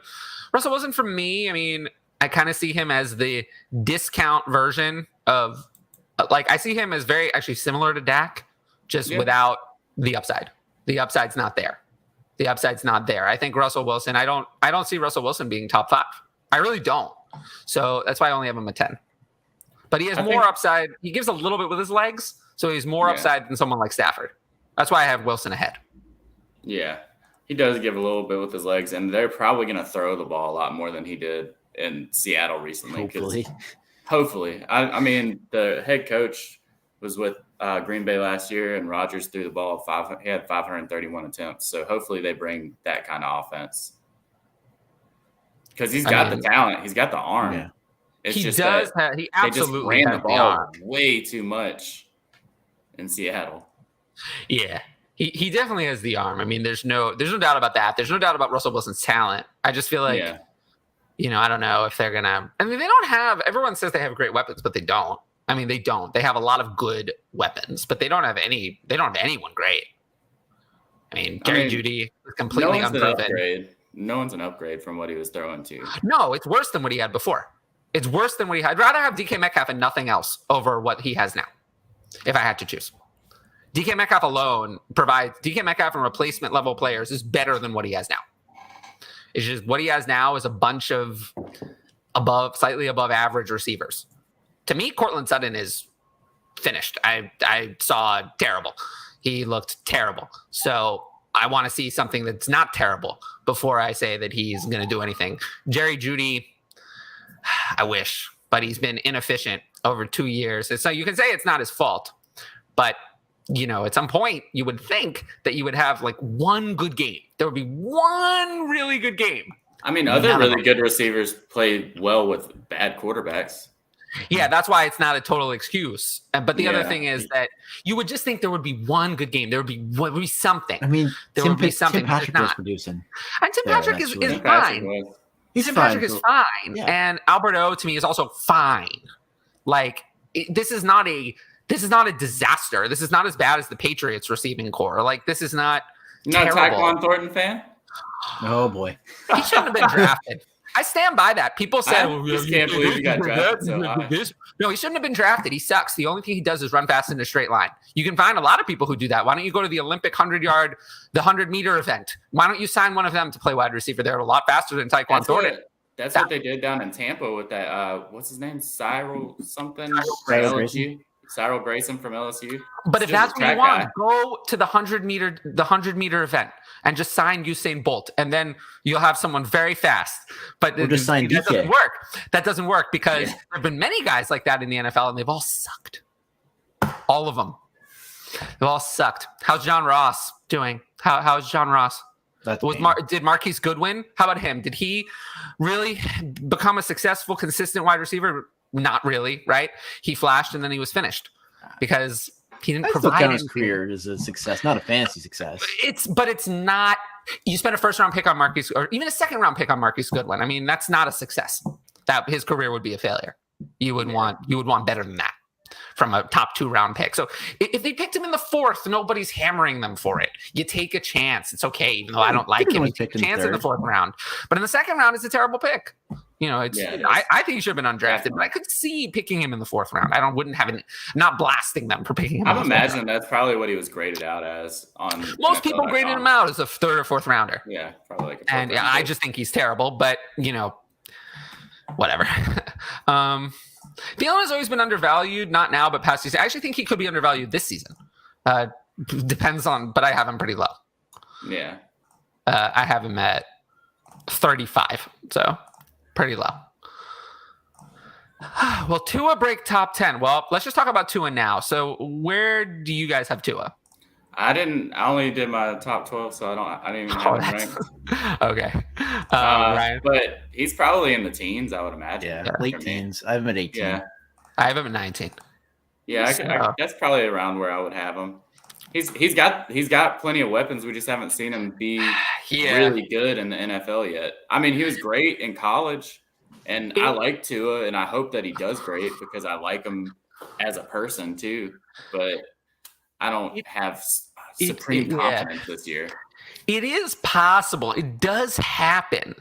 Russell Wilson, for me, I mean, I kind of see him as the discount version of, I see him as very actually similar to Dak, just without the upside. The upside's not there. I think Russell Wilson, I don't see Russell Wilson being top 5. I really don't. So that's why I only have him at 10. But he has more upside. He gives a little bit with his legs, so he's more upside than someone like Stafford. That's why I have Wilson ahead. Yeah, he does give a little bit with his legs, and they're probably going to throw the ball a lot more than he did in Seattle recently. Hopefully. I mean, the head coach was with Green Bay last year, and Rodgers threw the ball. He had 531 attempts, so hopefully they bring that kind of offense. Because he's got the talent. He's got the arm. Yeah. It's he just does. He absolutely ran has the ball way too much in Seattle. Yeah. He definitely has the arm. I mean, there's no doubt about that. There's no doubt about Russell Wilson's talent. I just feel like, I don't know if they're going to, I mean, they don't have, everyone says they have great weapons, but they don't. I mean, they don't. They have a lot of good weapons, but they don't have anyone great. I mean, Jerry Jeudy is completely unproven. No one's an upgrade from what he was throwing to. No, it's worse than what he had before. It's worse than what he had. I'd rather have DK Metcalf and nothing else over what he has now, if I had to choose. DK Metcalf alone provides DK Metcalf and replacement level players is better than what he has now. It's just what he has now is a bunch of slightly above average receivers. To me, Cortland Sutton is finished. I saw terrible. He looked terrible. So I want to see something that's not terrible before I say that he's going to do anything. Jerry Jeudy, I wish, but he's been inefficient over 2 years. So you can say it's not his fault, but at some point you would think that you would have like one good game. There would be one really good game. I mean, other really good receivers play well with bad quarterbacks. Yeah, that's why it's not a total excuse. But the other thing is that you would just think there would be one good game. There would be something. I mean, there would be something. Tim Patrick was producing. And Tim Patrick is fine. Tim Patrick is fine. Yeah. And Alberto, to me, is also fine. Like, this is not a disaster. This is not as bad as the Patriots receiving core. Like, this is not terrible. Not a Tyquan Thornton fan? Oh, boy. He shouldn't have been drafted. I stand by that. People said, I just can't believe he got drafted. No, he shouldn't have been drafted. He sucks. The only thing he does is run fast in a straight line. You can find a lot of people who do that. Why don't you go to the Olympic 100-yard, the 100-meter event? Why don't you sign one of them to play wide receiver? They're a lot faster than Tyquan Thornton. That's what they did down in Tampa with that. What's his name? Cyril something? Cyril Grayson from LSU. But if that's what you want, go to the 100-meter event and just sign Usain Bolt, and then you'll have someone very fast. But just sign that DK. doesn't work. That doesn't work because there have been many guys like that in the NFL, and they've all sucked. All of them. They've all sucked. How's John Ross doing? How's John Ross? Did Marquise Goodwin? How about him? Did he really become a successful, consistent wide receiver? Not really, right? He flashed and then he was finished because he didn't provide his career as a success, not a fantasy success. But it's not. You spent a first-round pick on Marquise, or even a second-round pick on Marquise Goodwin. I mean, that's not a success. That his career would be a failure. You would want better than that from a top 2-round pick. So if they picked him in the 4th, nobody's hammering them for it. You take a chance. It's okay, even though I don't like him. You take a chance in the 4th round. But in the 2nd round, it's a terrible pick. I think he should have been undrafted, but I could see picking him in the 4th round. Not blasting them for picking him. I'm imagining that's probably what he was graded out as on. Most people graded him out as a 3rd or 4th rounder. Yeah, probably like. I just think he's terrible, but whatever. Thielen has always been undervalued, not now, but past season. I actually think he could be undervalued this season. Depends on, but I have him pretty low. Yeah. I have him at 35, so pretty low. Well, Tua break top 10. Well, let's just talk about Tua now. So where do you guys have Tua? I only did my top 12, so I didn't even have him ranked. Okay. Ryan. But he's probably in the teens, I would imagine. Yeah, late teens. I have him at 18. Yeah. I have him at 19. Yeah, that's probably around where I would have him. He's got plenty of weapons. We just haven't seen him be really good in the NFL yet. I mean, he was great in college, and I like Tua, and I hope that he does great because I like him as a person too. But I don't have supreme confidence this year. It is possible. It does happen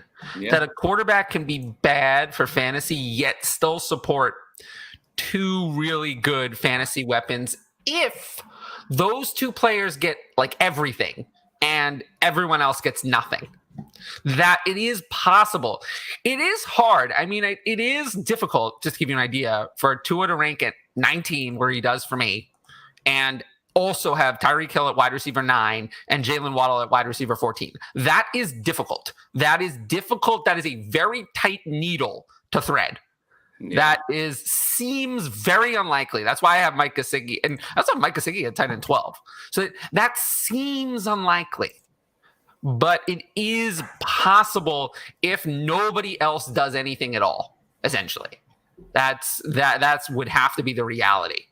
that a quarterback can be bad for fantasy, yet still support 2 really good fantasy weapons if those 2 players get like everything and everyone else gets nothing. That it is possible. It is hard. I mean, it is difficult, just to give you an idea, for Tua to rank at 19 where he does for me and also have Tyreek Hill at wide receiver 9 and Jalen Waddle at wide receiver 14. That is difficult. That is a very tight needle to thread. Yeah. That seems very unlikely. That's why I have Mike Gesicki, and that's why Mike Gesicki at 10 and 12. So that seems unlikely, but it is possible if nobody else does anything at all. Essentially, that's would have to be the reality.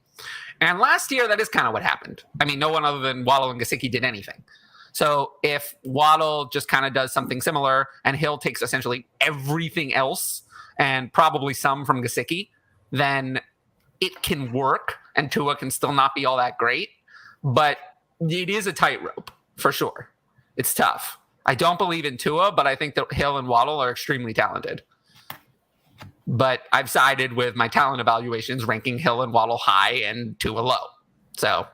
And last year, that is kind of what happened. I mean, no one other than Waddle and Gesicki did anything. So if Waddle just kind of does something similar and Hill takes essentially everything else and probably some from Gesicki, then it can work and Tua can still not be all that great. But it is a tightrope for sure. It's tough. I don't believe in Tua, but I think that Hill and Waddle are extremely talented. But I've sided with my talent evaluations, ranking Hill and Waddle high and Tua low. So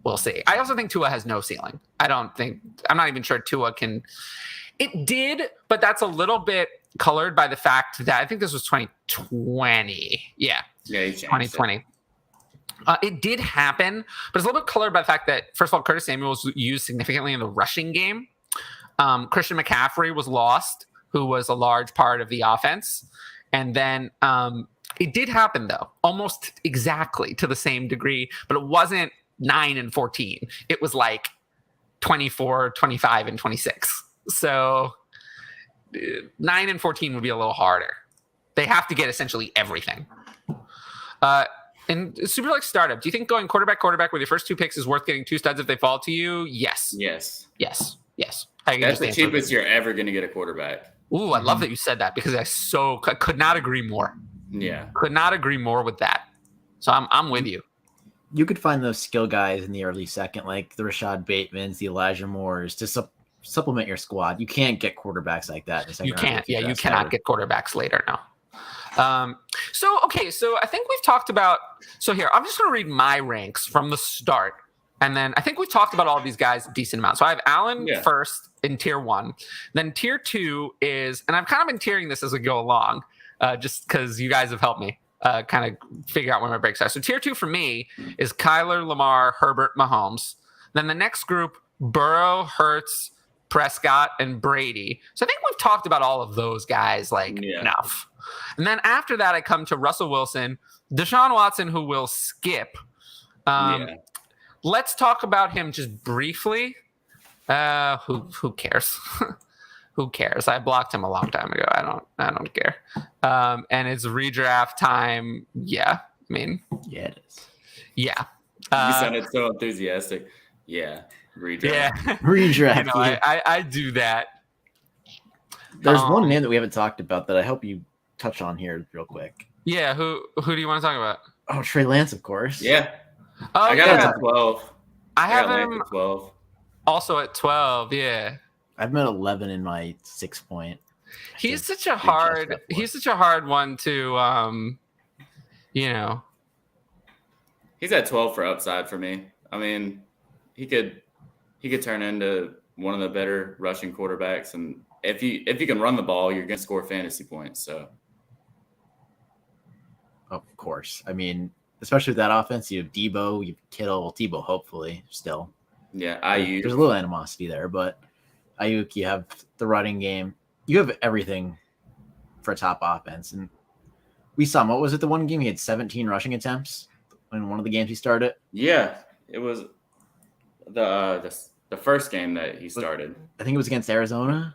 we'll see. I also think Tua has no ceiling. I'm not even sure Tua can. It did, but that's a little bit colored by the fact that I think this was 2020. Yeah, 2020. It did happen, but it's a little bit colored by the fact that, first of all, Curtis Samuel was used significantly in the rushing game. Christian McCaffrey was lost, who was a large part of the offense. And then it did happen, though, almost exactly to the same degree, but it wasn't 9 and 14. It was like 24, 25, and 26. So 9 and 14 would be a little harder. They have to get essentially everything. In Superflex Startup, do you think going quarterback with your first 2 picks is worth getting 2 studs if they fall to you? Yes. Yes. That's the cheapest you're ever going to get a quarterback. Ooh, I love that you said that because I could not agree more. Yeah. Could not agree more with that. So I'm with you. You could find those skill guys in the early second, like the Rashad Batemans, the Elijah Moores, to supplement your squad. You can't get quarterbacks like that in the second round. You can't. Yeah, you cannot get quarterbacks later now. So I think we've talked about. So here, I'm just going to read my ranks from the start, and then I think we've talked about all these guys a decent amount. So I have Allen first in tier 1, then tier 2 is, and I've kind of been tiering this as we go along, just because you guys have helped me kind of figure out where my breaks are. So tier 2 for me is Kyler, Lamar, Herbert, Mahomes. Then the next group, Burrow, Hurts, Prescott, and Brady. So I think we've talked about all of those guys enough. And then after that, I come to Russell Wilson, Deshaun Watson, who will skip. Let's talk about him just briefly. Who cares? Who cares? I blocked him a long time ago. I don't care. And it's redraft time. Yeah, I mean, yeah, it is. Yeah. You sounded so enthusiastic. Yeah, redraft. Yeah, redraft. I do that. There's one name that we haven't talked about that I hope you touch on here real quick. Yeah, who do you want to talk about? Oh, Trey Lance, of course. Yeah. I got him at 12. I have him at 12. Also at 12, yeah. I've met 11 in my 6 point. He's such a hard one to He's at 12 for upside for me. I mean, he could turn into one of the better rushing quarterbacks, and if you can run the ball, you're going to score fantasy points. So, of course. I mean, especially with that offense, you have Debo, you have Kittle, Debo, hopefully still. Yeah, Ayuk. There's a little animosity there, but Ayuk, you have the running game. You have everything for a top offense. And we saw him. What was it? The one game he had 17 rushing attempts in one of the games he started? Yeah, it was the first game that he started. I think it was against Arizona,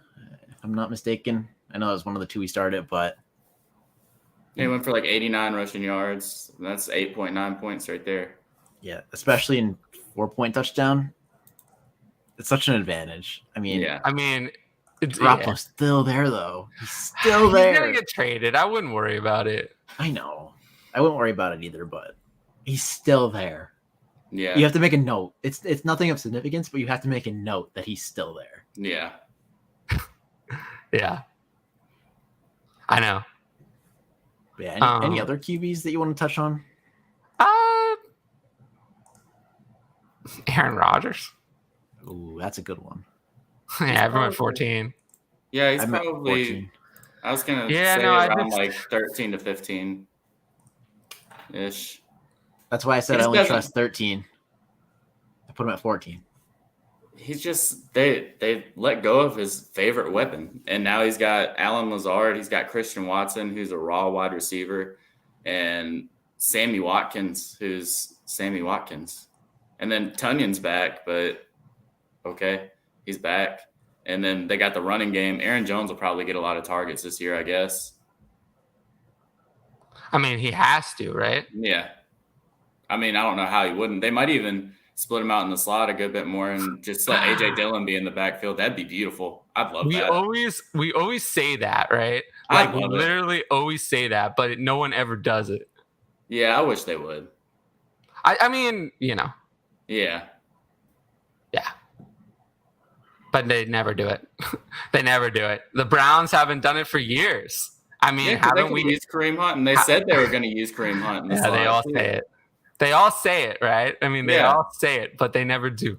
if I'm not mistaken. I know it was one of the 2 he started, but he went for like 89 rushing yards. That's 8.9 points right there. Yeah, especially in 4-point touchdown. It's such an advantage. I mean, Garoppolo's still there, though. He's still there. He's going to get traded. I wouldn't worry about it. I know. I wouldn't worry about it either, but he's still there. Yeah. You have to make a note. It's nothing of significance, but you have to make a note that he's still there. Yeah. Yeah. I know. Yeah. Any other QBs that you want to touch on? Aaron Rodgers. Ooh, that's a good one. Yeah, everyone at 14. Yeah, he's probably 14. I was gonna say around like 13 to 15 ish. That's why I said I only trust 13. I put him at 14. He's just they let go of his favorite weapon, and now he's got Allen Lazard, he's got Christian Watson, who's a raw wide receiver, and Sammy Watkins, who's Sammy Watkins, and then Tunyon's back, but okay, he's back. And then they got the running game. Aaron Jones will probably get a lot of targets this year, I guess. I mean, he has to, right? Yeah. I mean, I don't know how he wouldn't. They might even split him out in the slot a good bit more and just let A.J. Dillon be in the backfield. That'd be beautiful. I'd love that. We always say that, right? Like, we literally always say that, but no one ever does it. Yeah, I wish they would. I mean, Yeah. Yeah. But they never do it. They never do it. The Browns haven't done it for years. I mean, haven't we used Kareem Hunt? And they said they were going to use Kareem Hunt. Yeah, they all say it. They all say it, right? I mean, they all say it, but they never do.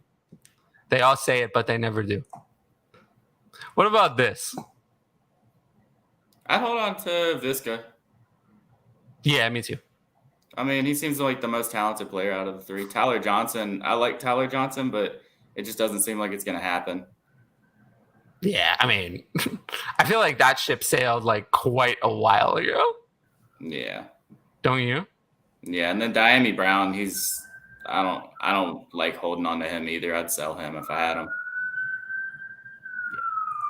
They all say it, but they never do. What about this? I hold on to Visca. Yeah, me too. I mean, he seems like the most talented player out of the 3. Tyler Johnson, I like Tyler Johnson, but it just doesn't seem like it's going to happen. Yeah, I mean, I feel like that ship sailed like quite a while ago. Yeah. Don't you? Yeah, and then Diami Brown, I don't like holding on to him either. I'd sell him if I had him.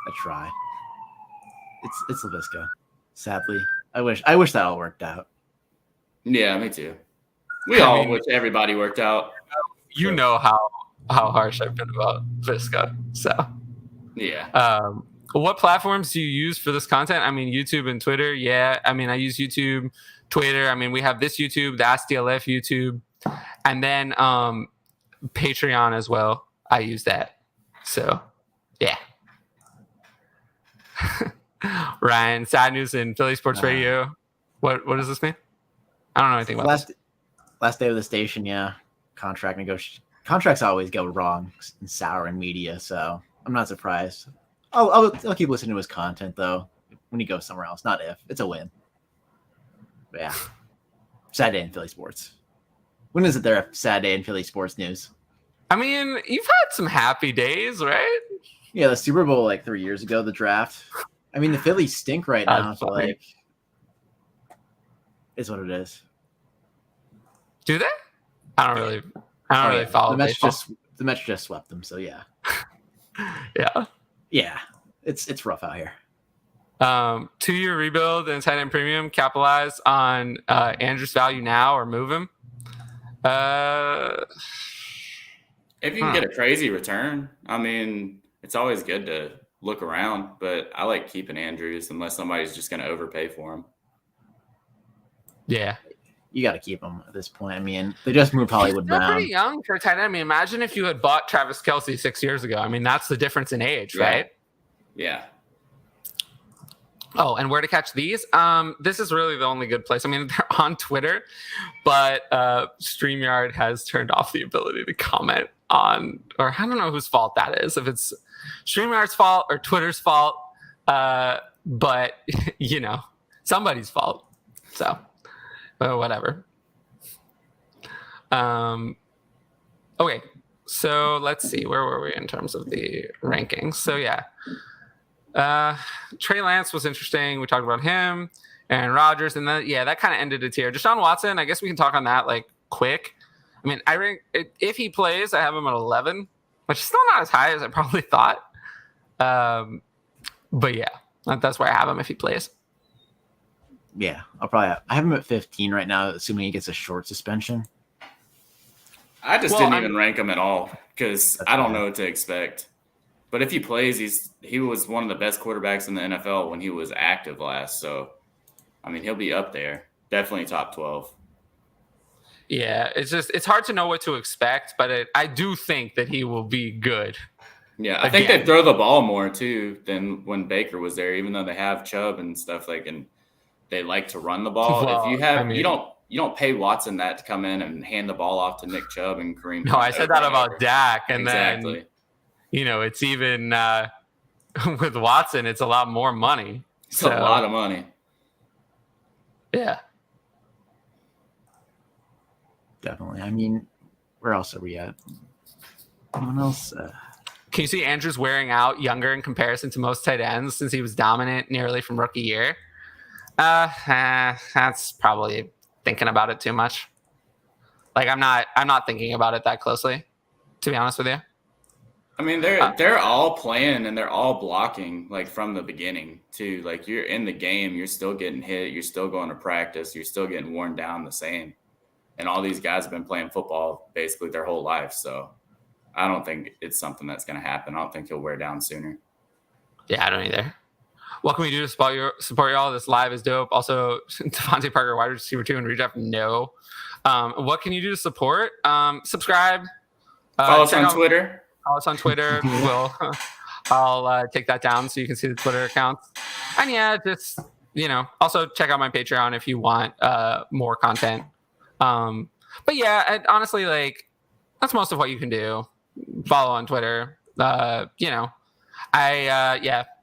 I try. It's LaVisca. Sadly, I wish that all worked out. Yeah, me too. We all wish everybody worked out. You know how harsh I've been about Visca. So yeah. What platforms do you use for this content? I mean, YouTube and Twitter. Yeah, I mean, I use YouTube, Twitter. I mean, we have this YouTube, the AskDLF YouTube, and then Patreon as well. I use that. So, yeah. Ryan, sad news in Philly Sports Radio. What does this mean? I don't know anything about this. Last day of the station, yeah. Contracts always go wrong and sour in media, so I'm not surprised. I'll keep listening to his content though when he goes somewhere else. Not if it's a win. But yeah, sad day in Philly sports. When is it there? A sad day in Philly sports news. I mean, you've had some happy days, right? Yeah, the Super Bowl like 3 years ago, the draft. I mean, the Phillies stink right now. So like, is what it is. Do they? I don't really follow the Mets. baseball. The Mets just swept them. So yeah. Yeah. It's rough out here. 2-year rebuild and tight end premium. Capitalize on Andrew's value now or move him. If you can get a crazy return, I mean, it's always good to look around, but I like keeping Andrews unless somebody's just going to overpay for him. Yeah. You got to keep him at this point. I mean, they just moved Hollywood Brown. They're pretty young for a tight end. I mean, imagine if you had bought Travis Kelce 6 years ago. I mean, that's the difference in age, right? Yeah. Oh, and where to catch these? This is really the only good place. I mean, they're on Twitter, but StreamYard has turned off the ability to comment on, or I don't know whose fault that is. If it's StreamYard's fault or Twitter's fault, but you know, somebody's fault. So, whatever. Okay, so let's see. Where were we in terms of the rankings? So yeah. Trey Lance was interesting. We talked about him and Rodgers, and then that kind of ended it here. Deshaun Watson, I guess we can talk on that like quick. I mean, I rank if he plays, I have him at 11, which is still not as high as I probably thought. But yeah, that's where I have him if he plays. Yeah, I have him at 15 right now, assuming he gets a short suspension. I just didn't even rank him at all because I don't know what to expect. But if he plays, he was one of the best quarterbacks in the NFL when he was active last. So, I mean, he'll be up there. Definitely top 12. Yeah, it's hard to know what to expect, but I do think that he will be good. Yeah, I think they throw the ball more, too, than when Baker was there, even though they have Chubb and stuff and they like to run the ball. Well, if you have you don't pay Watson that to come in and hand the ball off to Nick Chubb and Kareem. No, I said that about Dak, and exactly. Then it's even with Watson, it's a lot more money. It's a lot of money. Yeah. Definitely. I mean, where else are we at? Anyone else? Can you see Andrews wearing out younger in comparison to most tight ends since he was dominant nearly from rookie year? That's probably thinking about it too much. Like I'm not thinking about it that closely, to be honest with you. I mean, they're all playing and they're all blocking like from the beginning too. Like you're in the game, you're still getting hit, you're still going to practice, you're still getting worn down the same. And all these guys have been playing football basically their whole life. So I don't think it's something that's going to happen. I don't think he'll wear down sooner. Yeah, I don't either. What can we do to support y'all? This live is dope. Also, Devontae Parker, wide receiver 2 in redraft. No. What can you do to support? Subscribe. Follow us on Twitter. Follow us on Twitter. I'll take that down so you can see the Twitter accounts. And yeah, just also check out my Patreon if you want more content. But yeah, honestly, like that's most of what you can do. Follow on Twitter. I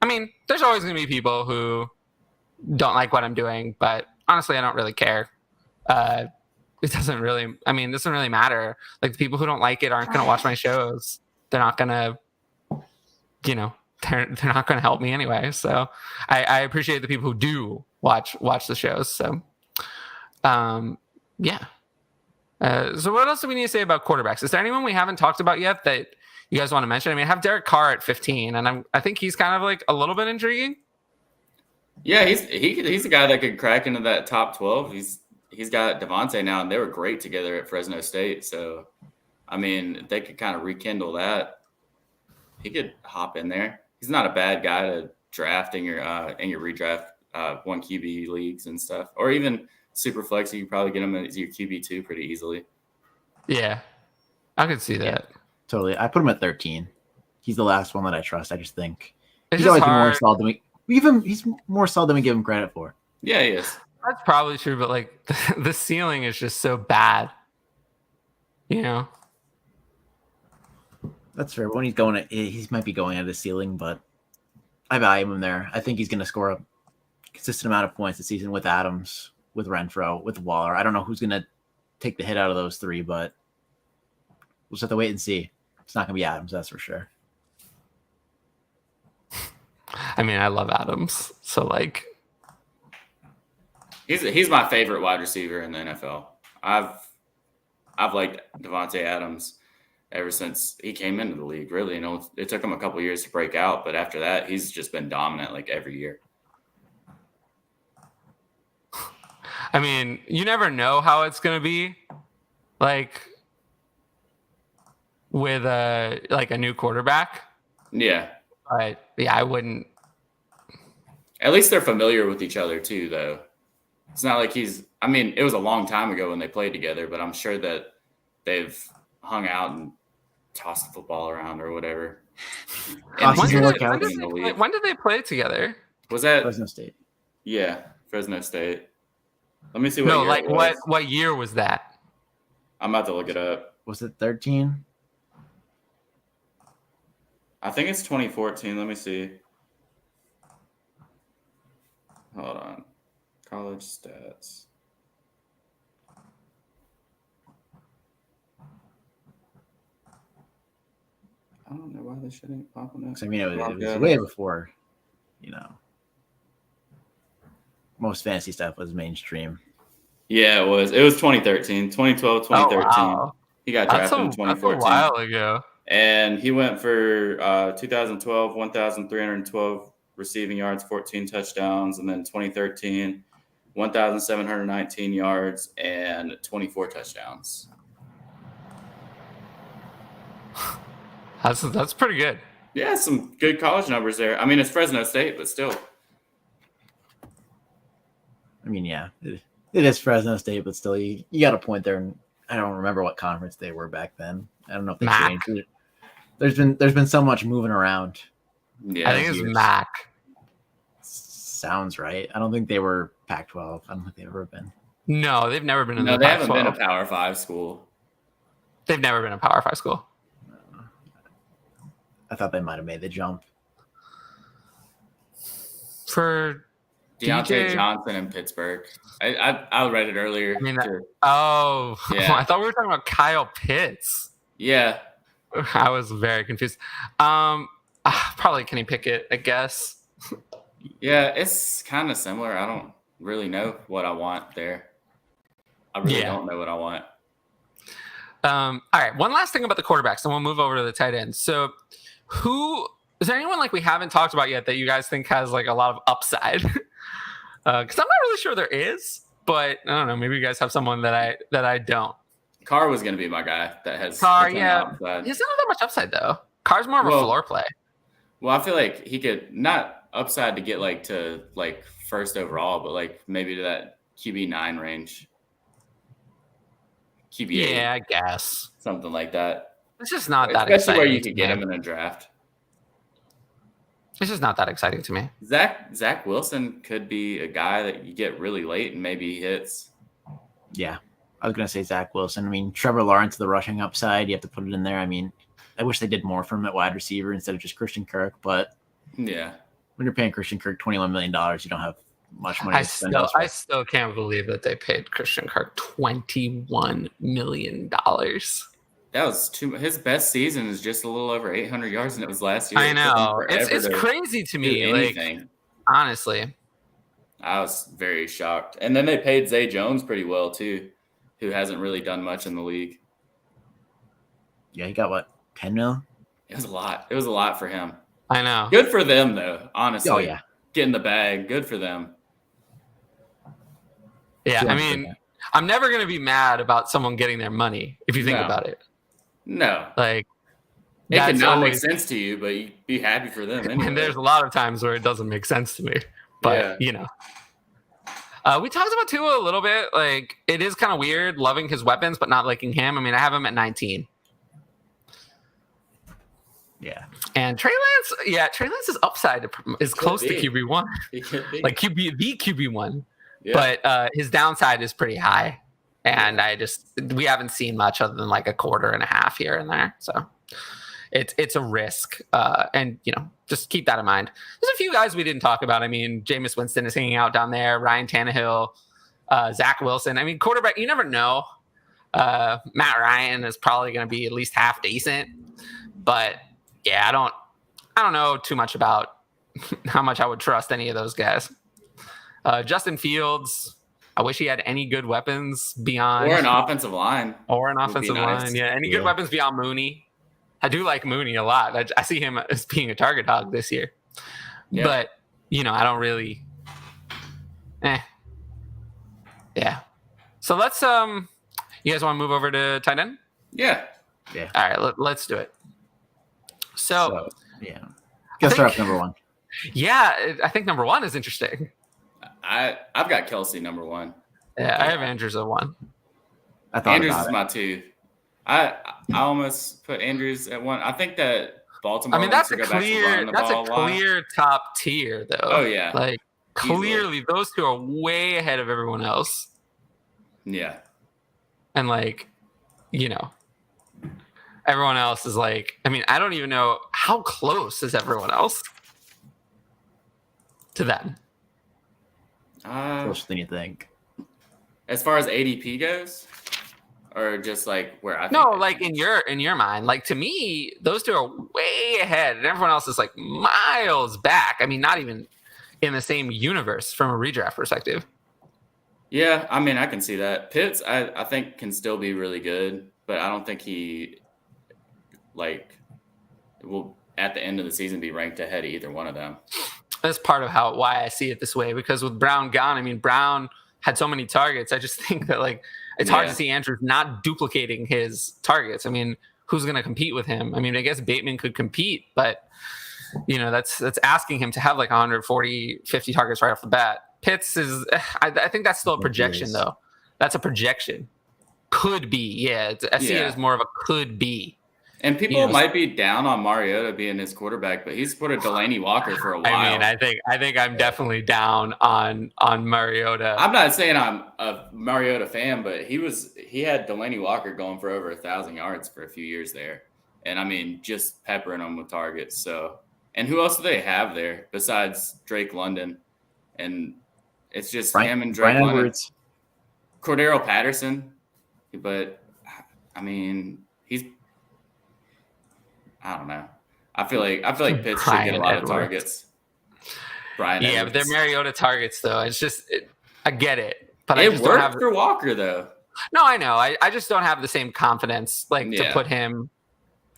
mean, there's always gonna be people who don't like what I'm doing, but honestly, I don't really care. It doesn't really matter. Like the people who don't like it aren't gonna watch my shows. They're not gonna, they're not going to help me anyway. So I appreciate the people who do watch the shows. So yeah. So what else do we need to say about quarterbacks? Is there anyone we haven't talked about yet that you guys want to mention? I mean, I have Derek Carr at 15, and I think he's kind of like a little bit intriguing. Yeah, he's a guy that could crack into that top 12. He's got Devontae now, and they were great together at Fresno State. So, I mean, if they could kind of rekindle that, he could hop in there. He's not a bad guy to draft in your redraft 1 QB leagues and stuff, or even super flex. You could probably get him as your QB2 pretty easily. Yeah, I could see that. Totally. I put him at 13. He's the last one that I trust. I just think It's he's always been more solid than he's more solid than we give him credit for. Yeah, he is. That's probably true, but like the ceiling is just so bad. You know? That's fair. When he might be going at his ceiling, but I value him there. I think he's going to score a consistent amount of points this season with Adams, with Renfro, with Waller. I don't know who's going to take the hit out of those three, but we'll just have to wait and see. It's not going to be Adams, that's for sure. I mean, I love Adams, so like, he's my favorite wide receiver in the NFL. I've liked Devontae Adams ever since he came into the league. Really, it took him a couple years to break out, but after that, he's just been dominant like every year. I mean, you never know how it's going to be, like with a new quarterback. Yeah. But yeah, I wouldn't. At least they're familiar with each other too, though. It's not like I mean, it was a long time ago when they played together, but I'm sure that they've hung out and tossed the football around or whatever. When did they play together? Was that Fresno State? Yeah, Fresno State. Let me see what what year was that? I'm about to look it up. Was it 13? I think it's 2014. Let me see. Hold on. College stats. I don't know why this shit ain't popping up. I mean, it was way before, most fantasy stuff was mainstream. Yeah, it was. It was 2013, 2012, 2013. Oh, wow. He got drafted in 2014. That's a while ago. And he went for 2012, 1,312 receiving yards, 14 touchdowns. And then 2013, 1,719 yards and 24 touchdowns. That's pretty good. Yeah, some good college numbers there. I mean, it's Fresno State, but still. I mean, yeah, it is Fresno State, but still, you got a point there. And I don't remember what conference they were back then. I don't know if they changed it. There's been so much moving around. Yeah, I think it's MAC. Sounds right. I don't think they were Pac-12. I don't think they've ever been. No, they've never been in the Pac-12. They haven't been a Power 5 school. They've never been a Power 5 school. I thought they might have made the jump. For Deontay Johnson in Pittsburgh. I read it earlier. I mean, yeah. I thought we were talking about Kyle Pitts. Yeah. I was very confused. Probably Kenny Pickett, I guess. Yeah, it's kind of similar. I don't really know what I want there. I really don't know what I want. All right. One last thing about the quarterbacks, and we'll move over to the tight ends. So is there anyone like we haven't talked about yet that you guys think has like a lot of upside? Because I'm not really sure there is, but I don't know. Maybe you guys have someone that I don't. Carr was going to be my guy that has Carr. Yeah, he's not that much upside though. Carr's more of a floor play. Well, I feel like he could not upside to get like to like first overall, but like maybe to that QB9 range. QB8. Yeah, I guess something like that. It's just not that exciting. Especially where you could get him in a draft. It's just not that exciting to me. Zach Wilson could be a guy that you get really late and maybe he hits. Yeah, I was going to say Zach Wilson. I mean, Trevor Lawrence, the rushing upside, you have to put it in there. I mean, I wish they did more from at wide receiver instead of just Christian Kirk. But yeah, when you're paying Christian Kirk $21 million, you don't have much money to spend. I still can't believe that they paid Christian Kirk $21 million. That was his best season is just a little over 800 yards, and it was last year. I It took him know. forever It's to crazy to do me. anything. Like, honestly. I was very shocked. And then they paid Zay Jones pretty well, too, who hasn't really done much in the league. Yeah, he got what, 10 mil? It was a lot. It was a lot for him. I know. Good for them, though, honestly. Oh, yeah. Getting the bag. Good for them. Yeah, I mean, I'm never going to be mad about someone getting their money if you think about it. No. Like, it can not make sense to you, but you be happy for them anyway. And there's a lot of times where it doesn't make sense to me. But, you know. We talked about Tua a little bit. Like, it is kind of weird loving his weapons, but not liking him. I mean, I have him at 19. Yeah. And Trey Lance's upside is close to QB1. Like, the QB1. Yeah. But his downside is pretty high. And we haven't seen much other than like a quarter and a half here and there. So it's a risk. And, you know, just keep that in mind. There's a few guys we didn't talk about. I mean, Jameis Winston is hanging out down there. Ryan Tannehill, Zach Wilson. I mean, quarterback, you never know. Matt Ryan is probably going to be at least half decent. But, yeah, I don't know too much about how much I would trust any of those guys. Justin Fields, I wish he had any good weapons beyond. Or an offensive line. Nice. Yeah, any good weapons beyond Mooney. I do like Mooney a lot. I see him as being a target hog this year. Yeah. But, you know, I don't really. Yeah. So let's. You guys want to move over to tight end? Yeah. Yeah. All right, let's do it. So yeah. Guess start off number one. Yeah, I think number one is interesting. I've got Kelsey number one. Yeah, I have Andrews at one. Andrews is my two. I almost put Andrews at one. I think that Baltimore. I mean, that's a clear top tier, though. Oh yeah, like clearly those two are way ahead of everyone else. Yeah, and like, you know, everyone else is like. I mean, I don't even know how close is everyone else to them. Closer than you think. As far as ADP goes, or just like where I think like in your mind, like to me, those two are way ahead, and everyone else is like miles back. I mean, not even in the same universe from a redraft perspective. Yeah, I mean, I can see that. Pitts, I think can still be really good, but I don't think he will at the end of the season be ranked ahead of either one of them. That's part of why I see it this way, because with Brown gone, I mean, Brown had so many targets. I just think that like it's hard to see Andrews not duplicating his targets. I mean, who's going to compete with him? I mean, I guess Bateman could compete, but you know, that's asking him to have like 140, 50 targets right off the bat. Pitts is, I think that's still a projection though. That's a projection. Could be, yeah. I see it as more of a could be. And people might be down on Mariota being his quarterback, but he's supported Delaney Walker for a while. I mean, I think I'm definitely down on Mariota. I'm not saying I'm a Mariota fan, but he had Delaney Walker going for over 1,000 yards for a few years there, and I mean, just peppering them with targets. So, and who else do they have there besides Drake London? And it's just him and Drake London. Edwards. Cordero Patterson, but I mean, I don't know. I feel like Pitts should get a lot of targets. Brian Edwards. But they're Mariota targets, though. It's just I get it, but it worked for Walker, though. No, I know. I just don't have the same confidence, to put him,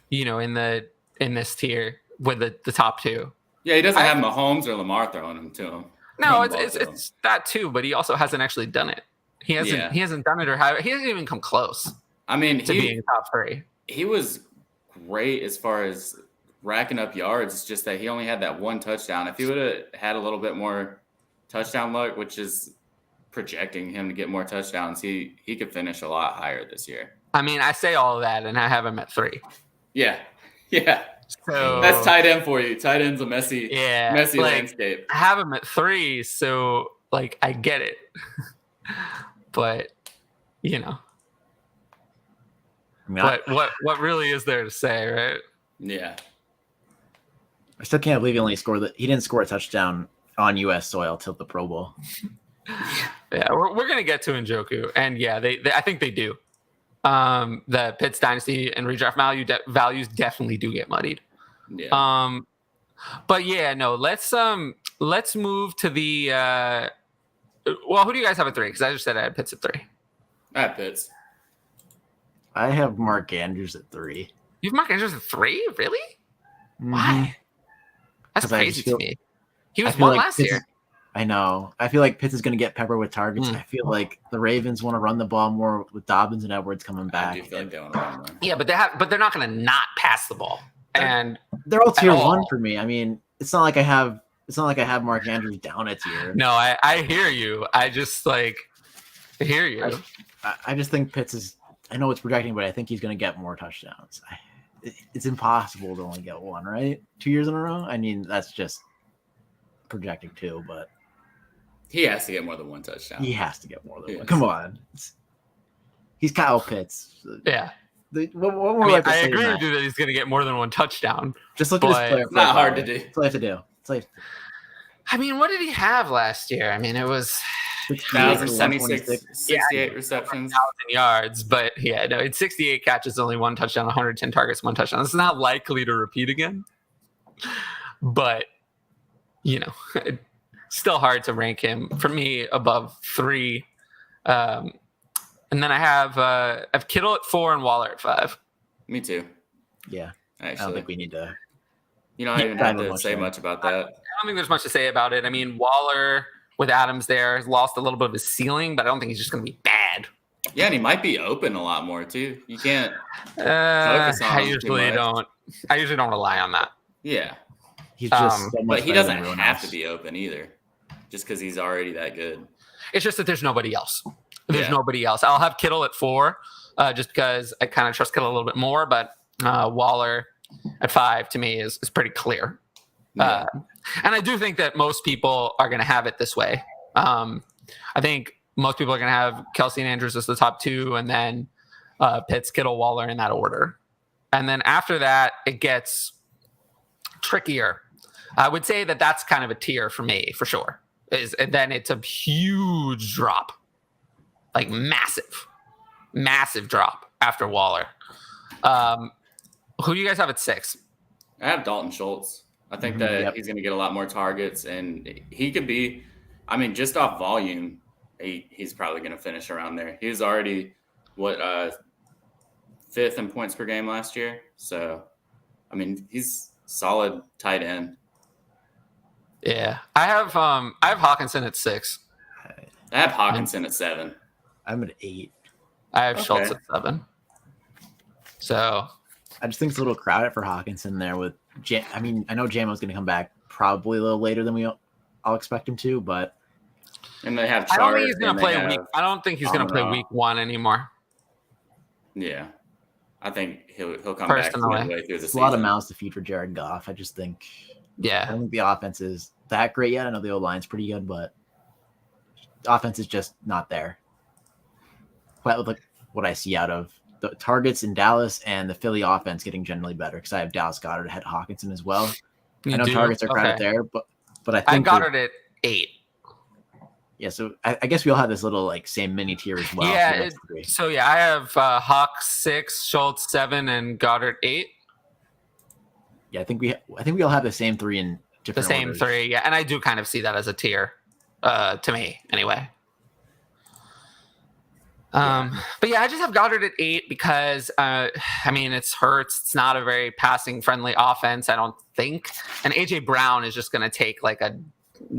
you know, in this tier with the top two. Yeah, he doesn't have Mahomes or Lamar throwing them to him. No, it's that too, but he also hasn't actually done it. He hasn't done it he hasn't even come close. I mean, to being top three. He was great as far as racking up yards. It's just that he only had that one touchdown. If he would have had a little bit more touchdown luck, which is projecting him to get more touchdowns, he could finish a lot higher this year. I mean, I say all of that, and I have him at 3. Yeah. So that's tight end for you. Tight end's a messy landscape. I have him at 3, so I get it, but you know. I mean, what really is there to say, right? Yeah. I still can't believe he didn't score a touchdown on U.S. soil till the Pro Bowl. Yeah, we're gonna get to Njoku, and I think they do. the Pitts Dynasty and redraft values definitely do get muddied. Yeah. But yeah, no, let's move to the well, who do you guys have at 3? Because I just said I had Pitts at 3. I have Pitts. I have Mark Andrews at 3. You have Mark Andrews at 3? Really? Mm-hmm. Why? That's 'Cause I crazy just feel- to me. He was I feel one like last Pitts year. is- I know. I feel like Pitts is going to get peppered with targets. I feel like the Ravens want to run the ball more with Dobbins and Edwards coming back. I do feel like they want to run more. Yeah, but they're not going to not pass the ball. And They're all tier at all. 1 for me. I mean, it's not like I have Mark Andrews down a tier. no, I hear you. I just I hear you. I just think Pitts is. I know it's projecting, but I think he's going to get more touchdowns. It's impossible to only get 1, right? 2 years in a row. I mean, that's just projecting 2, but He has to get more than 1 touchdown. he has to get more than 1. Yes. Come on, he's Kyle Pitts. Yeah. What more like to I say agree than with that? you that he's going to get more than 1 touchdown. Just look at his but player. It's not hard to profile. do. That's all I have to do. That's all I have to do. I mean, what did he have last year? I mean, it was 1,076, 68 receptions. 1,000 yards, but yeah, no, it's 68 catches, only 1 touchdown, 110 targets, 1 touchdown. It's not likely to repeat again, but still hard to rank him for me above 3. And then I have Kittle at 4 and Waller at 5. Me too. Yeah, I don't Actually, think we need to. you don't even have to much say there. much about that. I don't think there's much to say about it. I mean, Waller with Adams there has lost a little bit of his ceiling, but I don't think he's just going to be bad. Yeah, and he might be open a lot more too. You can't. I Focus on him too usually much. don't. I usually don't rely on that. Yeah, He's just so much but he better than doesn't everyone have else. to be open either, just because he's already that good. It's just that there's nobody else. There's Yeah. nobody else. I'll have Kittle at 4, just because I kind of trust Kittle a little bit more. But Waller at 5 to me is pretty clear. Yeah. And I do think that most people are going to have it this way. I think most people are going to have Kelsey and Andrews as the top 2, and then Pitts, Kittle, Waller in that order. And then after that, it gets trickier. I would say that that's kind of a tier for me, for sure. And then it's a huge drop, like massive drop after Waller. Who do you guys have at 6? I have Dalton Schultz. I think that he's going to get a lot more targets, and he could be. I mean, just off volume, he's probably going to finish around there. He was already 5th in points per game last year. So, I mean, he's solid tight end. Yeah, I have Hawkinson at 6. I have Hawkinson at 7. I'm at 8. I have Okay. Schultz at 7. So I just think it's a little crowded for Hawkinson there. With I mean, I know Jamo's going to come back probably a little later than I'll expect him to, but And they have I don't think Chark, he's going and to they play week. have- I don't think he's going to play Amon-Ra. week 1 anymore. Yeah. I think he'll come Personally. back midway through the it's a season. lot of mouths to feed for Jared Goff. I just think I Yeah, don't think the offense is that great yet. I know the O-line's pretty good, but the offense is just not there. Quite like what I see out of the targets in Dallas and the Philly offense getting generally better, because I have Dallas Goedert ahead of Hawkinson as well. you I know do? targets are crowded Okay. there, but I I think got it at 8. yeah. So I guess we all have this little like same mini tier as well. Yeah, So that's great. So yeah, I have Hawk 6, Schultz 7, and Goddard 8. Yeah, I think we all have the same 3 in The different same orders. 3. Yeah, and I do kind of see that as a tier, to me anyway. But yeah, I just have Goddard at 8 because I mean, it's Hurts. It's not a very passing friendly offense, I don't think. And AJ Brown is just going to take like a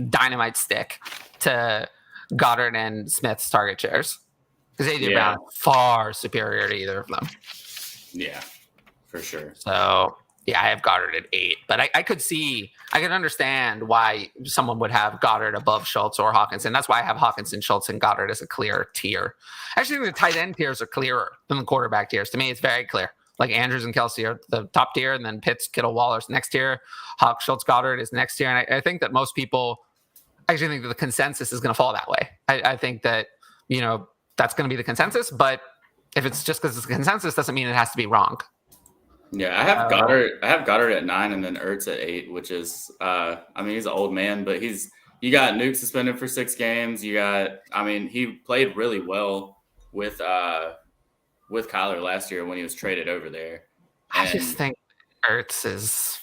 dynamite stick to Goddard and Smith's target shares, because AJ Yeah. Brown is far superior to either of them. Yeah, for sure. So yeah, I have Goddard at 8, but I could understand why someone would have Goddard above Schultz or Hawkinson. That's why I have Hawkinson, Schultz, and Goddard as a clear tier. Actually, the tight end tiers are clearer than the quarterback tiers. To me, it's very clear. Like Andrews and Kelsey are the top tier, and then Pitts, Kittle, Waller's next tier. Hawk, Schultz, Goddard is next tier. And I think that most people actually think that the consensus is going to fall that way. I think that, that's going to be the consensus, but if it's just because it's a consensus doesn't mean it has to be wrong. Yeah, I have Goddard at 9, and then Ertz at 8, which is, I mean, he's an old man, but you got Nuke suspended for 6 games. He played really well with with Kyler last year when he was traded over there. I just think Ertz is.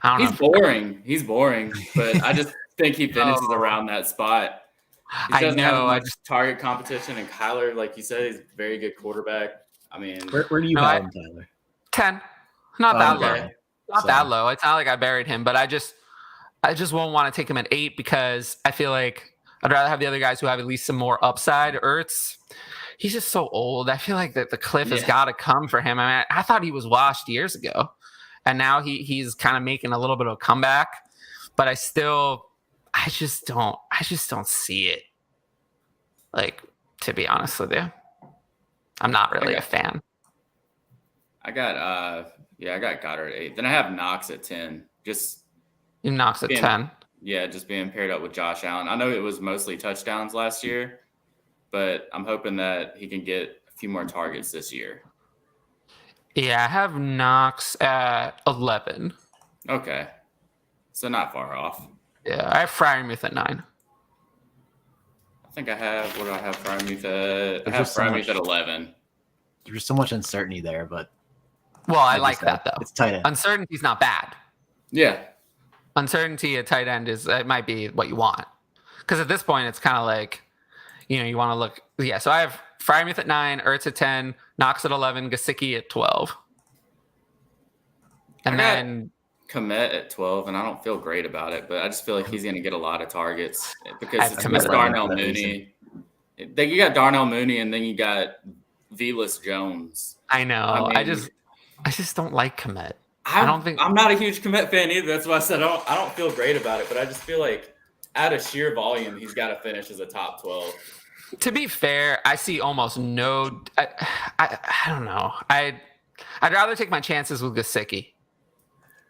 I don't He's boring. He's boring, but I just think he finishes around that spot. He doesn't have much target competition, and Kyler, like you said, he's a very good quarterback. I mean, where do you have him, Tyler? 10. Not that low. Not that low. It's not like I buried him, but I just won't want to take him at 8 because I feel like I'd rather have the other guys who have at least some more upside. Ertz, he's just so old. I feel like that the cliff has got to come for him. I mean, I thought he was washed years ago, and now he's kind of making a little bit of a comeback. But I just don't see it. Like, to be honest with you, I'm not really a fan. I got Goddard at 8. Then I have Knox at 10. Knox at 10. Yeah, just being paired up with Josh Allen. I know it was mostly touchdowns last year, but I'm hoping that he can get a few more targets this year. Yeah, I have Knox at 11. Okay. So not far off. Yeah, I have Freiermuth at 9. I think I have, what do I have Freiermuth at? I have Freiermuth at 11. There's so much uncertainty there, but. Well, I like that, though. It's tight end. Uncertainty's not bad. Yeah. Uncertainty at tight end it might be what you want. Because at this point, it's kind of like, you want to look. Yeah, so I have Freiermuth at 9, Ertz at 10, Knox at 11, Gesicki at 12. And then Kmet at 12, and I don't feel great about it, but I just feel like he's going to get a lot of targets because it's Darnell Mooney. You got Darnell Mooney, and then you got Velas Jones. I know. I just don't like Kmet. I'm not a huge Kmet fan either. That's why I said I don't feel great about it, but I just feel like out of sheer volume, he's got to finish as a top 12. To be fair, I see almost no. I don't know. I'd rather take my chances with Gesicki.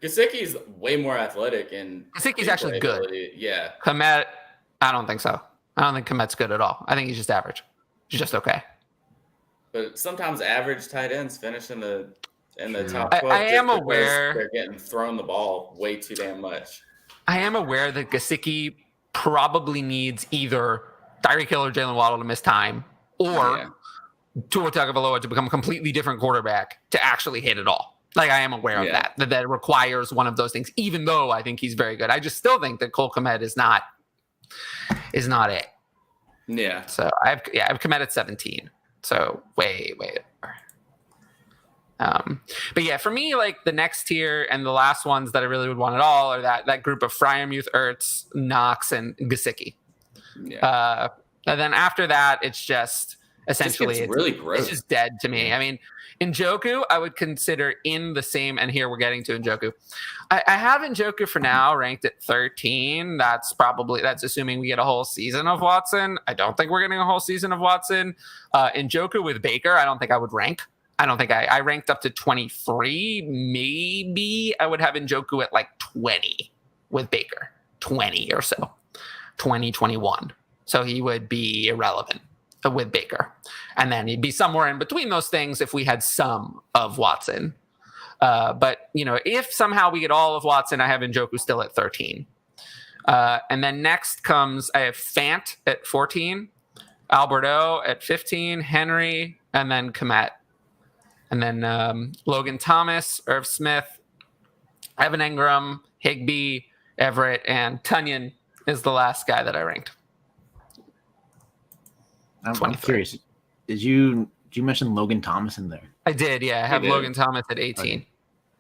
Gesicki's way more athletic and Gesicki's actually good. Yeah. Kmet, I don't think so. I don't think Kmet's good at all. I think he's just average. He's just okay. But sometimes average tight ends finish in the top 12. I am aware they're getting thrown the ball way too damn much. I am aware that Gesicki probably needs either Tyreek Hill or Jalen Waddle to miss time, or Tua Tagovailoa to become a completely different quarterback to actually hit it all. Like, I am aware of that it requires one of those things, even though I think he's very good. I just still think that Cole Kmet is not it. Yeah. So I have Kmet at 17. So way but yeah, for me, like the next tier and the last ones that I really would want at all are that group of Freiermuth, Ertz, Knox, and Gesicki. Yeah. And then after that, it's just essentially it's really gross. It's just dead to me. I mean, Njoku, I would consider in the same, and here we're getting to Njoku. I have Njoku for now ranked at 13. That's assuming we get a whole season of Watson. I don't think we're getting a whole season of Watson. Njoku with Baker, I don't think I would rank. I don't think I ranked up to 23. Maybe I would have Njoku at like 20 with Baker, 20 or so, 20, 21. So he would be irrelevant with Baker. And then he'd be somewhere in between those things if we had some of Watson. But, if somehow we get all of Watson, I have Njoku still at 13. And then next comes, I have Fant at 14, Alberto at 15, Henry, and then Kmet. And then Logan Thomas, Irv Smith, Evan Engram, Higbee, Everett, and Tunyon is the last guy that I ranked. I'm curious. Did you mention Logan Thomas in there? I did, yeah. I have Logan Thomas at 18.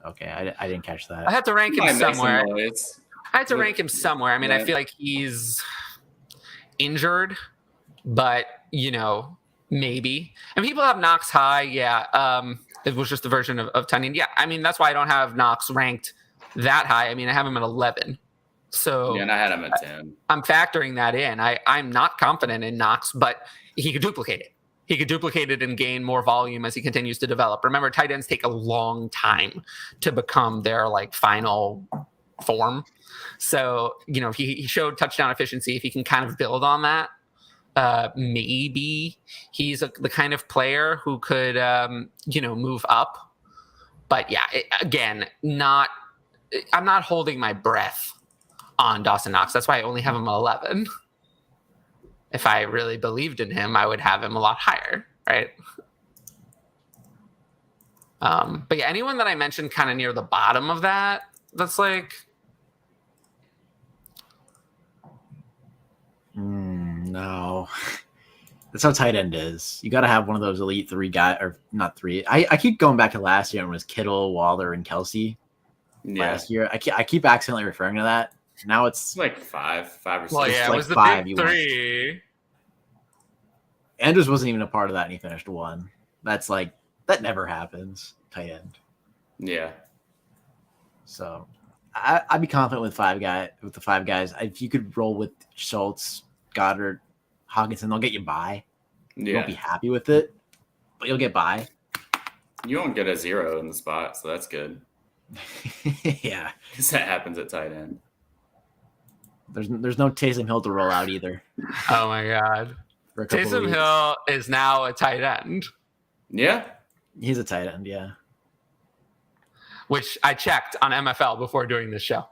Okay, I didn't catch that. I had to rank him somewhere. Him somewhere. I mean, I feel like he's injured, but, maybe. And people have Knox high, it was just a version of Tunyon. Yeah, I mean, that's why I don't have Knox ranked that high. I mean, I have him at 11. So and I had him at 10. I'm factoring that in. I'm not confident in Knox, but he could duplicate it. He could duplicate it and gain more volume as he continues to develop. Remember, tight ends take a long time to become their final form. So, he showed touchdown efficiency. If he can kind of build on that, maybe he's the kind of player who could, move up. But yeah, I'm not holding my breath on Dawson Knox. That's why I only have him 11. If I really believed in him, I would have him a lot higher. right? But yeah, anyone that I mentioned kind of near the bottom of that's like. No. That's how tight end is. You got to have one of those elite 3 guys, or not 3. I keep going back to last year when it was Kittle, Waller, and Kelsey. Last year, I keep accidentally referring to that. Now it's like 5 or 6. Well, yeah, like it was the 5 big 3. Andrews wasn't even a part of that, and he finished 1. That's like that never happens. Tight end. Yeah. So I'd be confident with the 5 guys. If you could roll with Schultz, Goddard, Hawkinson, they'll get you by. Yeah. You won't be happy with it, but you'll get by. You won't get a 0 in the spot, so that's good. Yeah. Because that happens at tight end. There's no Taysom Hill to roll out either. Oh my God. Taysom Hill is now a tight end. Yeah. He's a tight end, yeah. Which I checked on MFL before doing this show.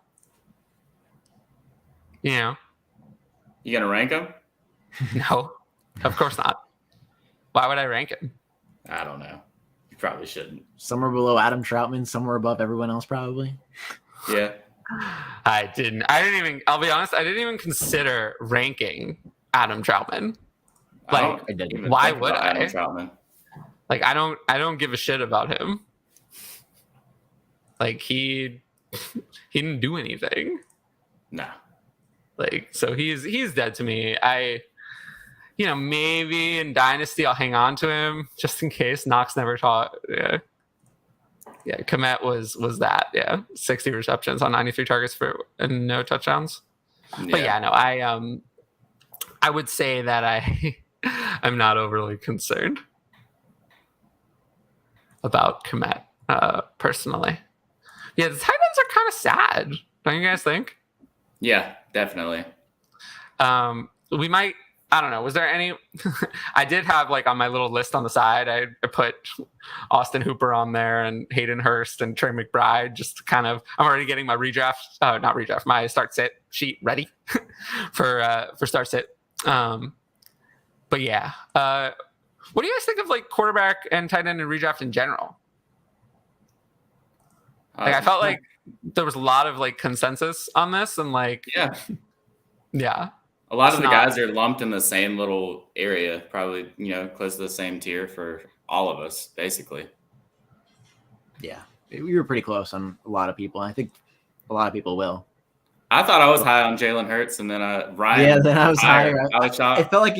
You know? You gonna rank him? No, of course not. Why would I rank him? I don't know. You probably shouldn't. Somewhere below Adam Troutman, somewhere above everyone else, probably. Yeah. I'll be honest, I didn't even consider ranking Adam Troutman. Like, why would I? Adam Troutman. Like, I don't give a shit about him. Like, he didn't do anything. No. Like, so he's dead to me. Maybe in Dynasty I'll hang on to him just in case. Knox never taught. Yeah. Yeah, Komet was that. Yeah, 60 receptions on 93 targets and no touchdowns. Yeah. But yeah, no, I would say that I'm not overly concerned about Komet personally. Yeah, the tight ends are kind of sad. Don't you guys think? Yeah, definitely. We might. I don't know. Was there any? I did have like on my little list on the side. I put Austin Hooper on there and Hayden Hurst and Trey McBride. Just kind of. I'm already getting my not redraft. My start sit sheet ready for start sit. But yeah. What do you guys think of like quarterback and tight end and redraft in general? Like I felt like there was a lot of like consensus on this, and like yeah. A lot of the guys are lumped in the same little area, probably, close to the same tier for all of us, basically. Yeah. We were pretty close on a lot of people. I think a lot of people will. I thought I was high on Jalen Hurts, and then Ryan. Yeah, then I was higher. I felt like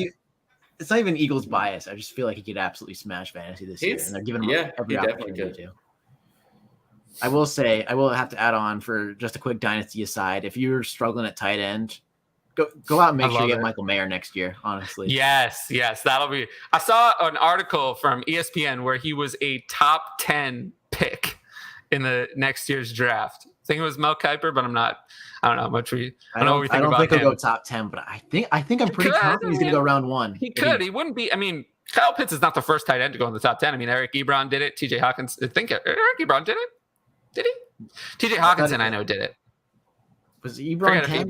it's not even Eagles bias. I just feel like he could absolutely smash fantasy this year, and they're giving him every opportunity to. I will have to add on for just a quick dynasty aside. If you're struggling at tight end, go out and make sure you get Michael Mayer next year, honestly. Yes. That'll be. I saw an article from ESPN where he was a top 10 pick in the next year's draft. I think it was Mel Kiper, but I don't know much. I don't know what we think about him. I don't think he'll go top 10, but I think I'm pretty confident he's going to go round 1. He could. He wouldn't be. I mean, Kyle Pitts is not the first tight end to go in the top 10. I mean, Eric Ebron did it. TJ Hawkins. I think Eric Ebron did it. Did he? TJ Hawkinson, I know, did it. Was Ebron 10?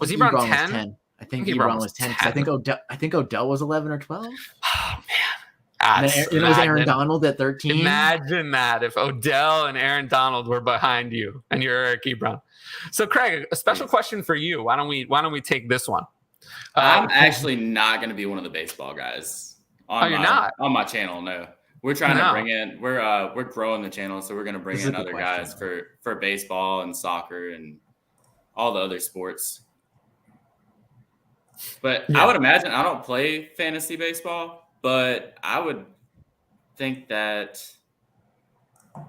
Was Ebron 10? I think Ebron was 10. I think Odell was 11 or 12. Oh man! It was Aaron Donald at 13. Imagine that if Odell and Aaron Donald were behind you and you're Eric Ebron. So Craig, a special question for you. Why don't we take this one? I'm actually not going to be one of the baseball guys. You're not on my channel. No, we're trying to bring in. We're growing the channel, so we're going to bring in other guys for baseball and soccer and all the other sports. But I would imagine I don't play fantasy baseball, but I would think that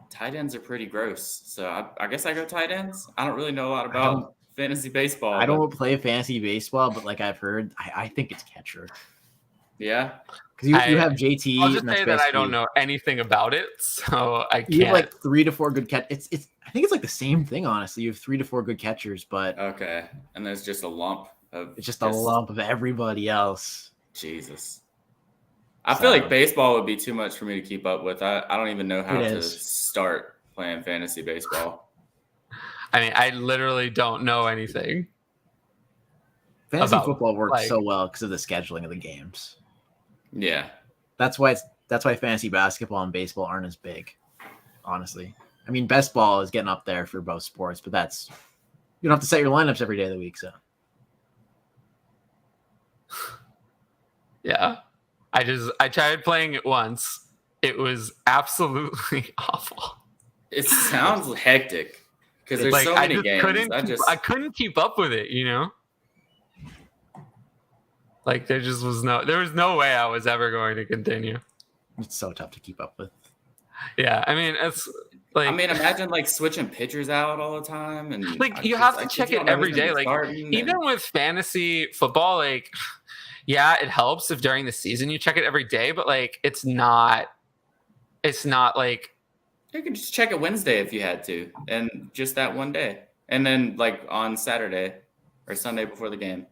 tight ends are pretty gross. So I guess I go tight ends. I don't really know a lot about fantasy baseball. I don't play fantasy baseball, but like I've heard, I think it's catcher. Yeah. Because you have JT. I'll just say that I don't know anything about it, so I can't. You have like 3 to 4 good catchers. I think it's like the same thing, honestly. You have 3 to 4 good catchers, but okay, and there's just a lump. It's just a lump of everybody else. Jesus. I feel like baseball would be too much for me to keep up with. I don't even know how to start playing fantasy baseball. I mean, I literally don't know anything. Fantasy football works so well because of the scheduling of the games. Yeah. That's why fantasy basketball and baseball aren't as big, honestly. I mean, best ball is getting up there for both sports, but you don't have to set your lineups every day of the week. So, yeah, I tried playing it once. It was absolutely awful. It sounds hectic because there's so many games. I couldn't keep up with it, you know. Like there was no way I was ever going to continue. It's so tough to keep up with. Yeah, I mean it's like imagine like switching pitchers out all the time and like you have to check it every day. Like even with fantasy football, like yeah, it helps if during the season you check it every day, but like it's not like you could just check it Wednesday if you had to, and just that one day, and then like on Saturday or Sunday before the game.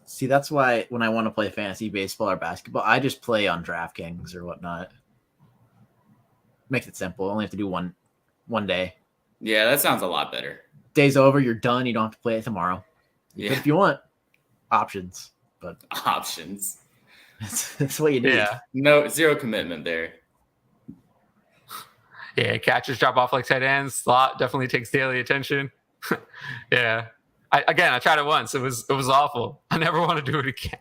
See, that's why when I want to play fantasy baseball or basketball, I just play on DraftKings or whatnot. Makes it simple. Only have to do one day. Yeah, that sounds a lot better. Day's over, you're done. You don't have to play it tomorrow. You could if you want. Options, but options. That's what you need. Yeah, no, zero commitment there. Yeah, catchers drop off like tight ends. Slot definitely takes daily attention. Yeah. I tried it once. It was awful. I never want to do it again.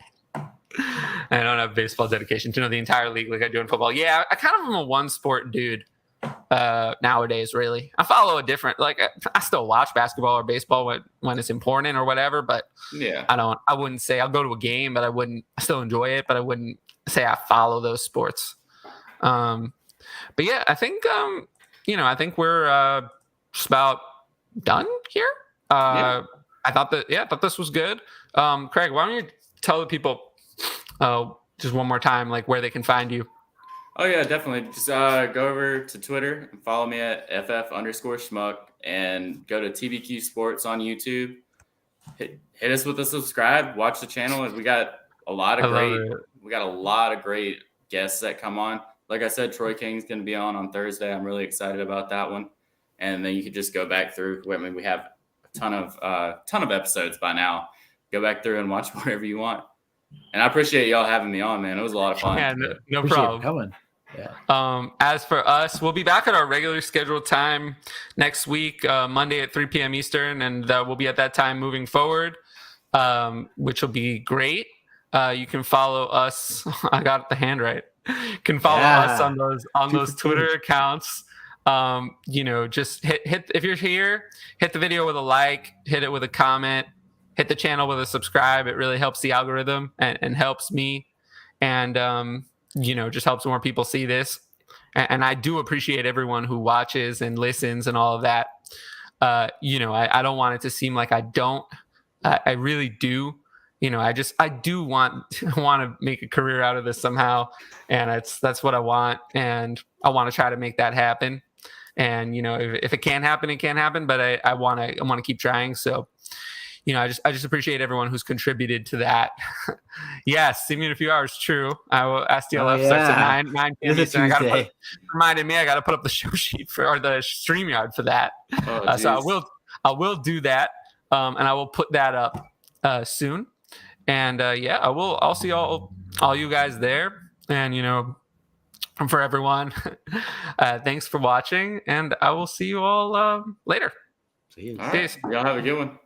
I don't have baseball dedication to know the entire league like I do in football. Yeah, I kind of am a one sport dude nowadays, really. I follow a different, like I still watch basketball or baseball when it's important or whatever, but yeah, I wouldn't say I'll go to a game, but I still enjoy it, but I wouldn't say I follow those sports. But yeah, I think, I think we're just about done here. Yeah. I thought this was good. Craig, why don't you tell the people just one more time, like where they can find you? Oh yeah, definitely. Just go over to Twitter and follow me at ff_schmuck and go to TBQ Sports on YouTube. Hit us with a subscribe. Watch the channel. We got a lot of great guests that come on. Like I said, Troy King's going to be on Thursday. I'm really excited about that one. And then you could just go back through. I mean, we have a ton of episodes by now. Go back through and watch whatever you want. And I appreciate y'all having me on, man. It was a lot of fun. Yeah, no problem. Yeah. As for us, we'll be back at our regular scheduled time next week, Monday at 3 p.m. Eastern, and we'll be at that time moving forward, which will be great. You can follow us. I got the hand right. You can follow us on those Twitter accounts. Just hit if you're here, hit the video with a like, hit it with a comment, hit the channel with a subscribe. It really helps the algorithm and helps me, and just helps more people see this. And I do appreciate everyone who watches and listens and all of that. I don't want it to seem like I don't. I really do. I do want to make a career out of this somehow, and that's what I want, and I want to try to make that happen. And if it can't happen, it can't happen. But I want to keep trying. So, I just appreciate everyone who's contributed to that. Yes, see me in a few hours. True. I will. STLF starts at 9 p.m. Eastern. Reminded me I got to put up the show sheet or the StreamYard for that. So I will do that, and I will put that up soon. And I'll see all you guys there. And for everyone, thanks for watching, and I will see you all later. See you. Peace. Y'all have a good one.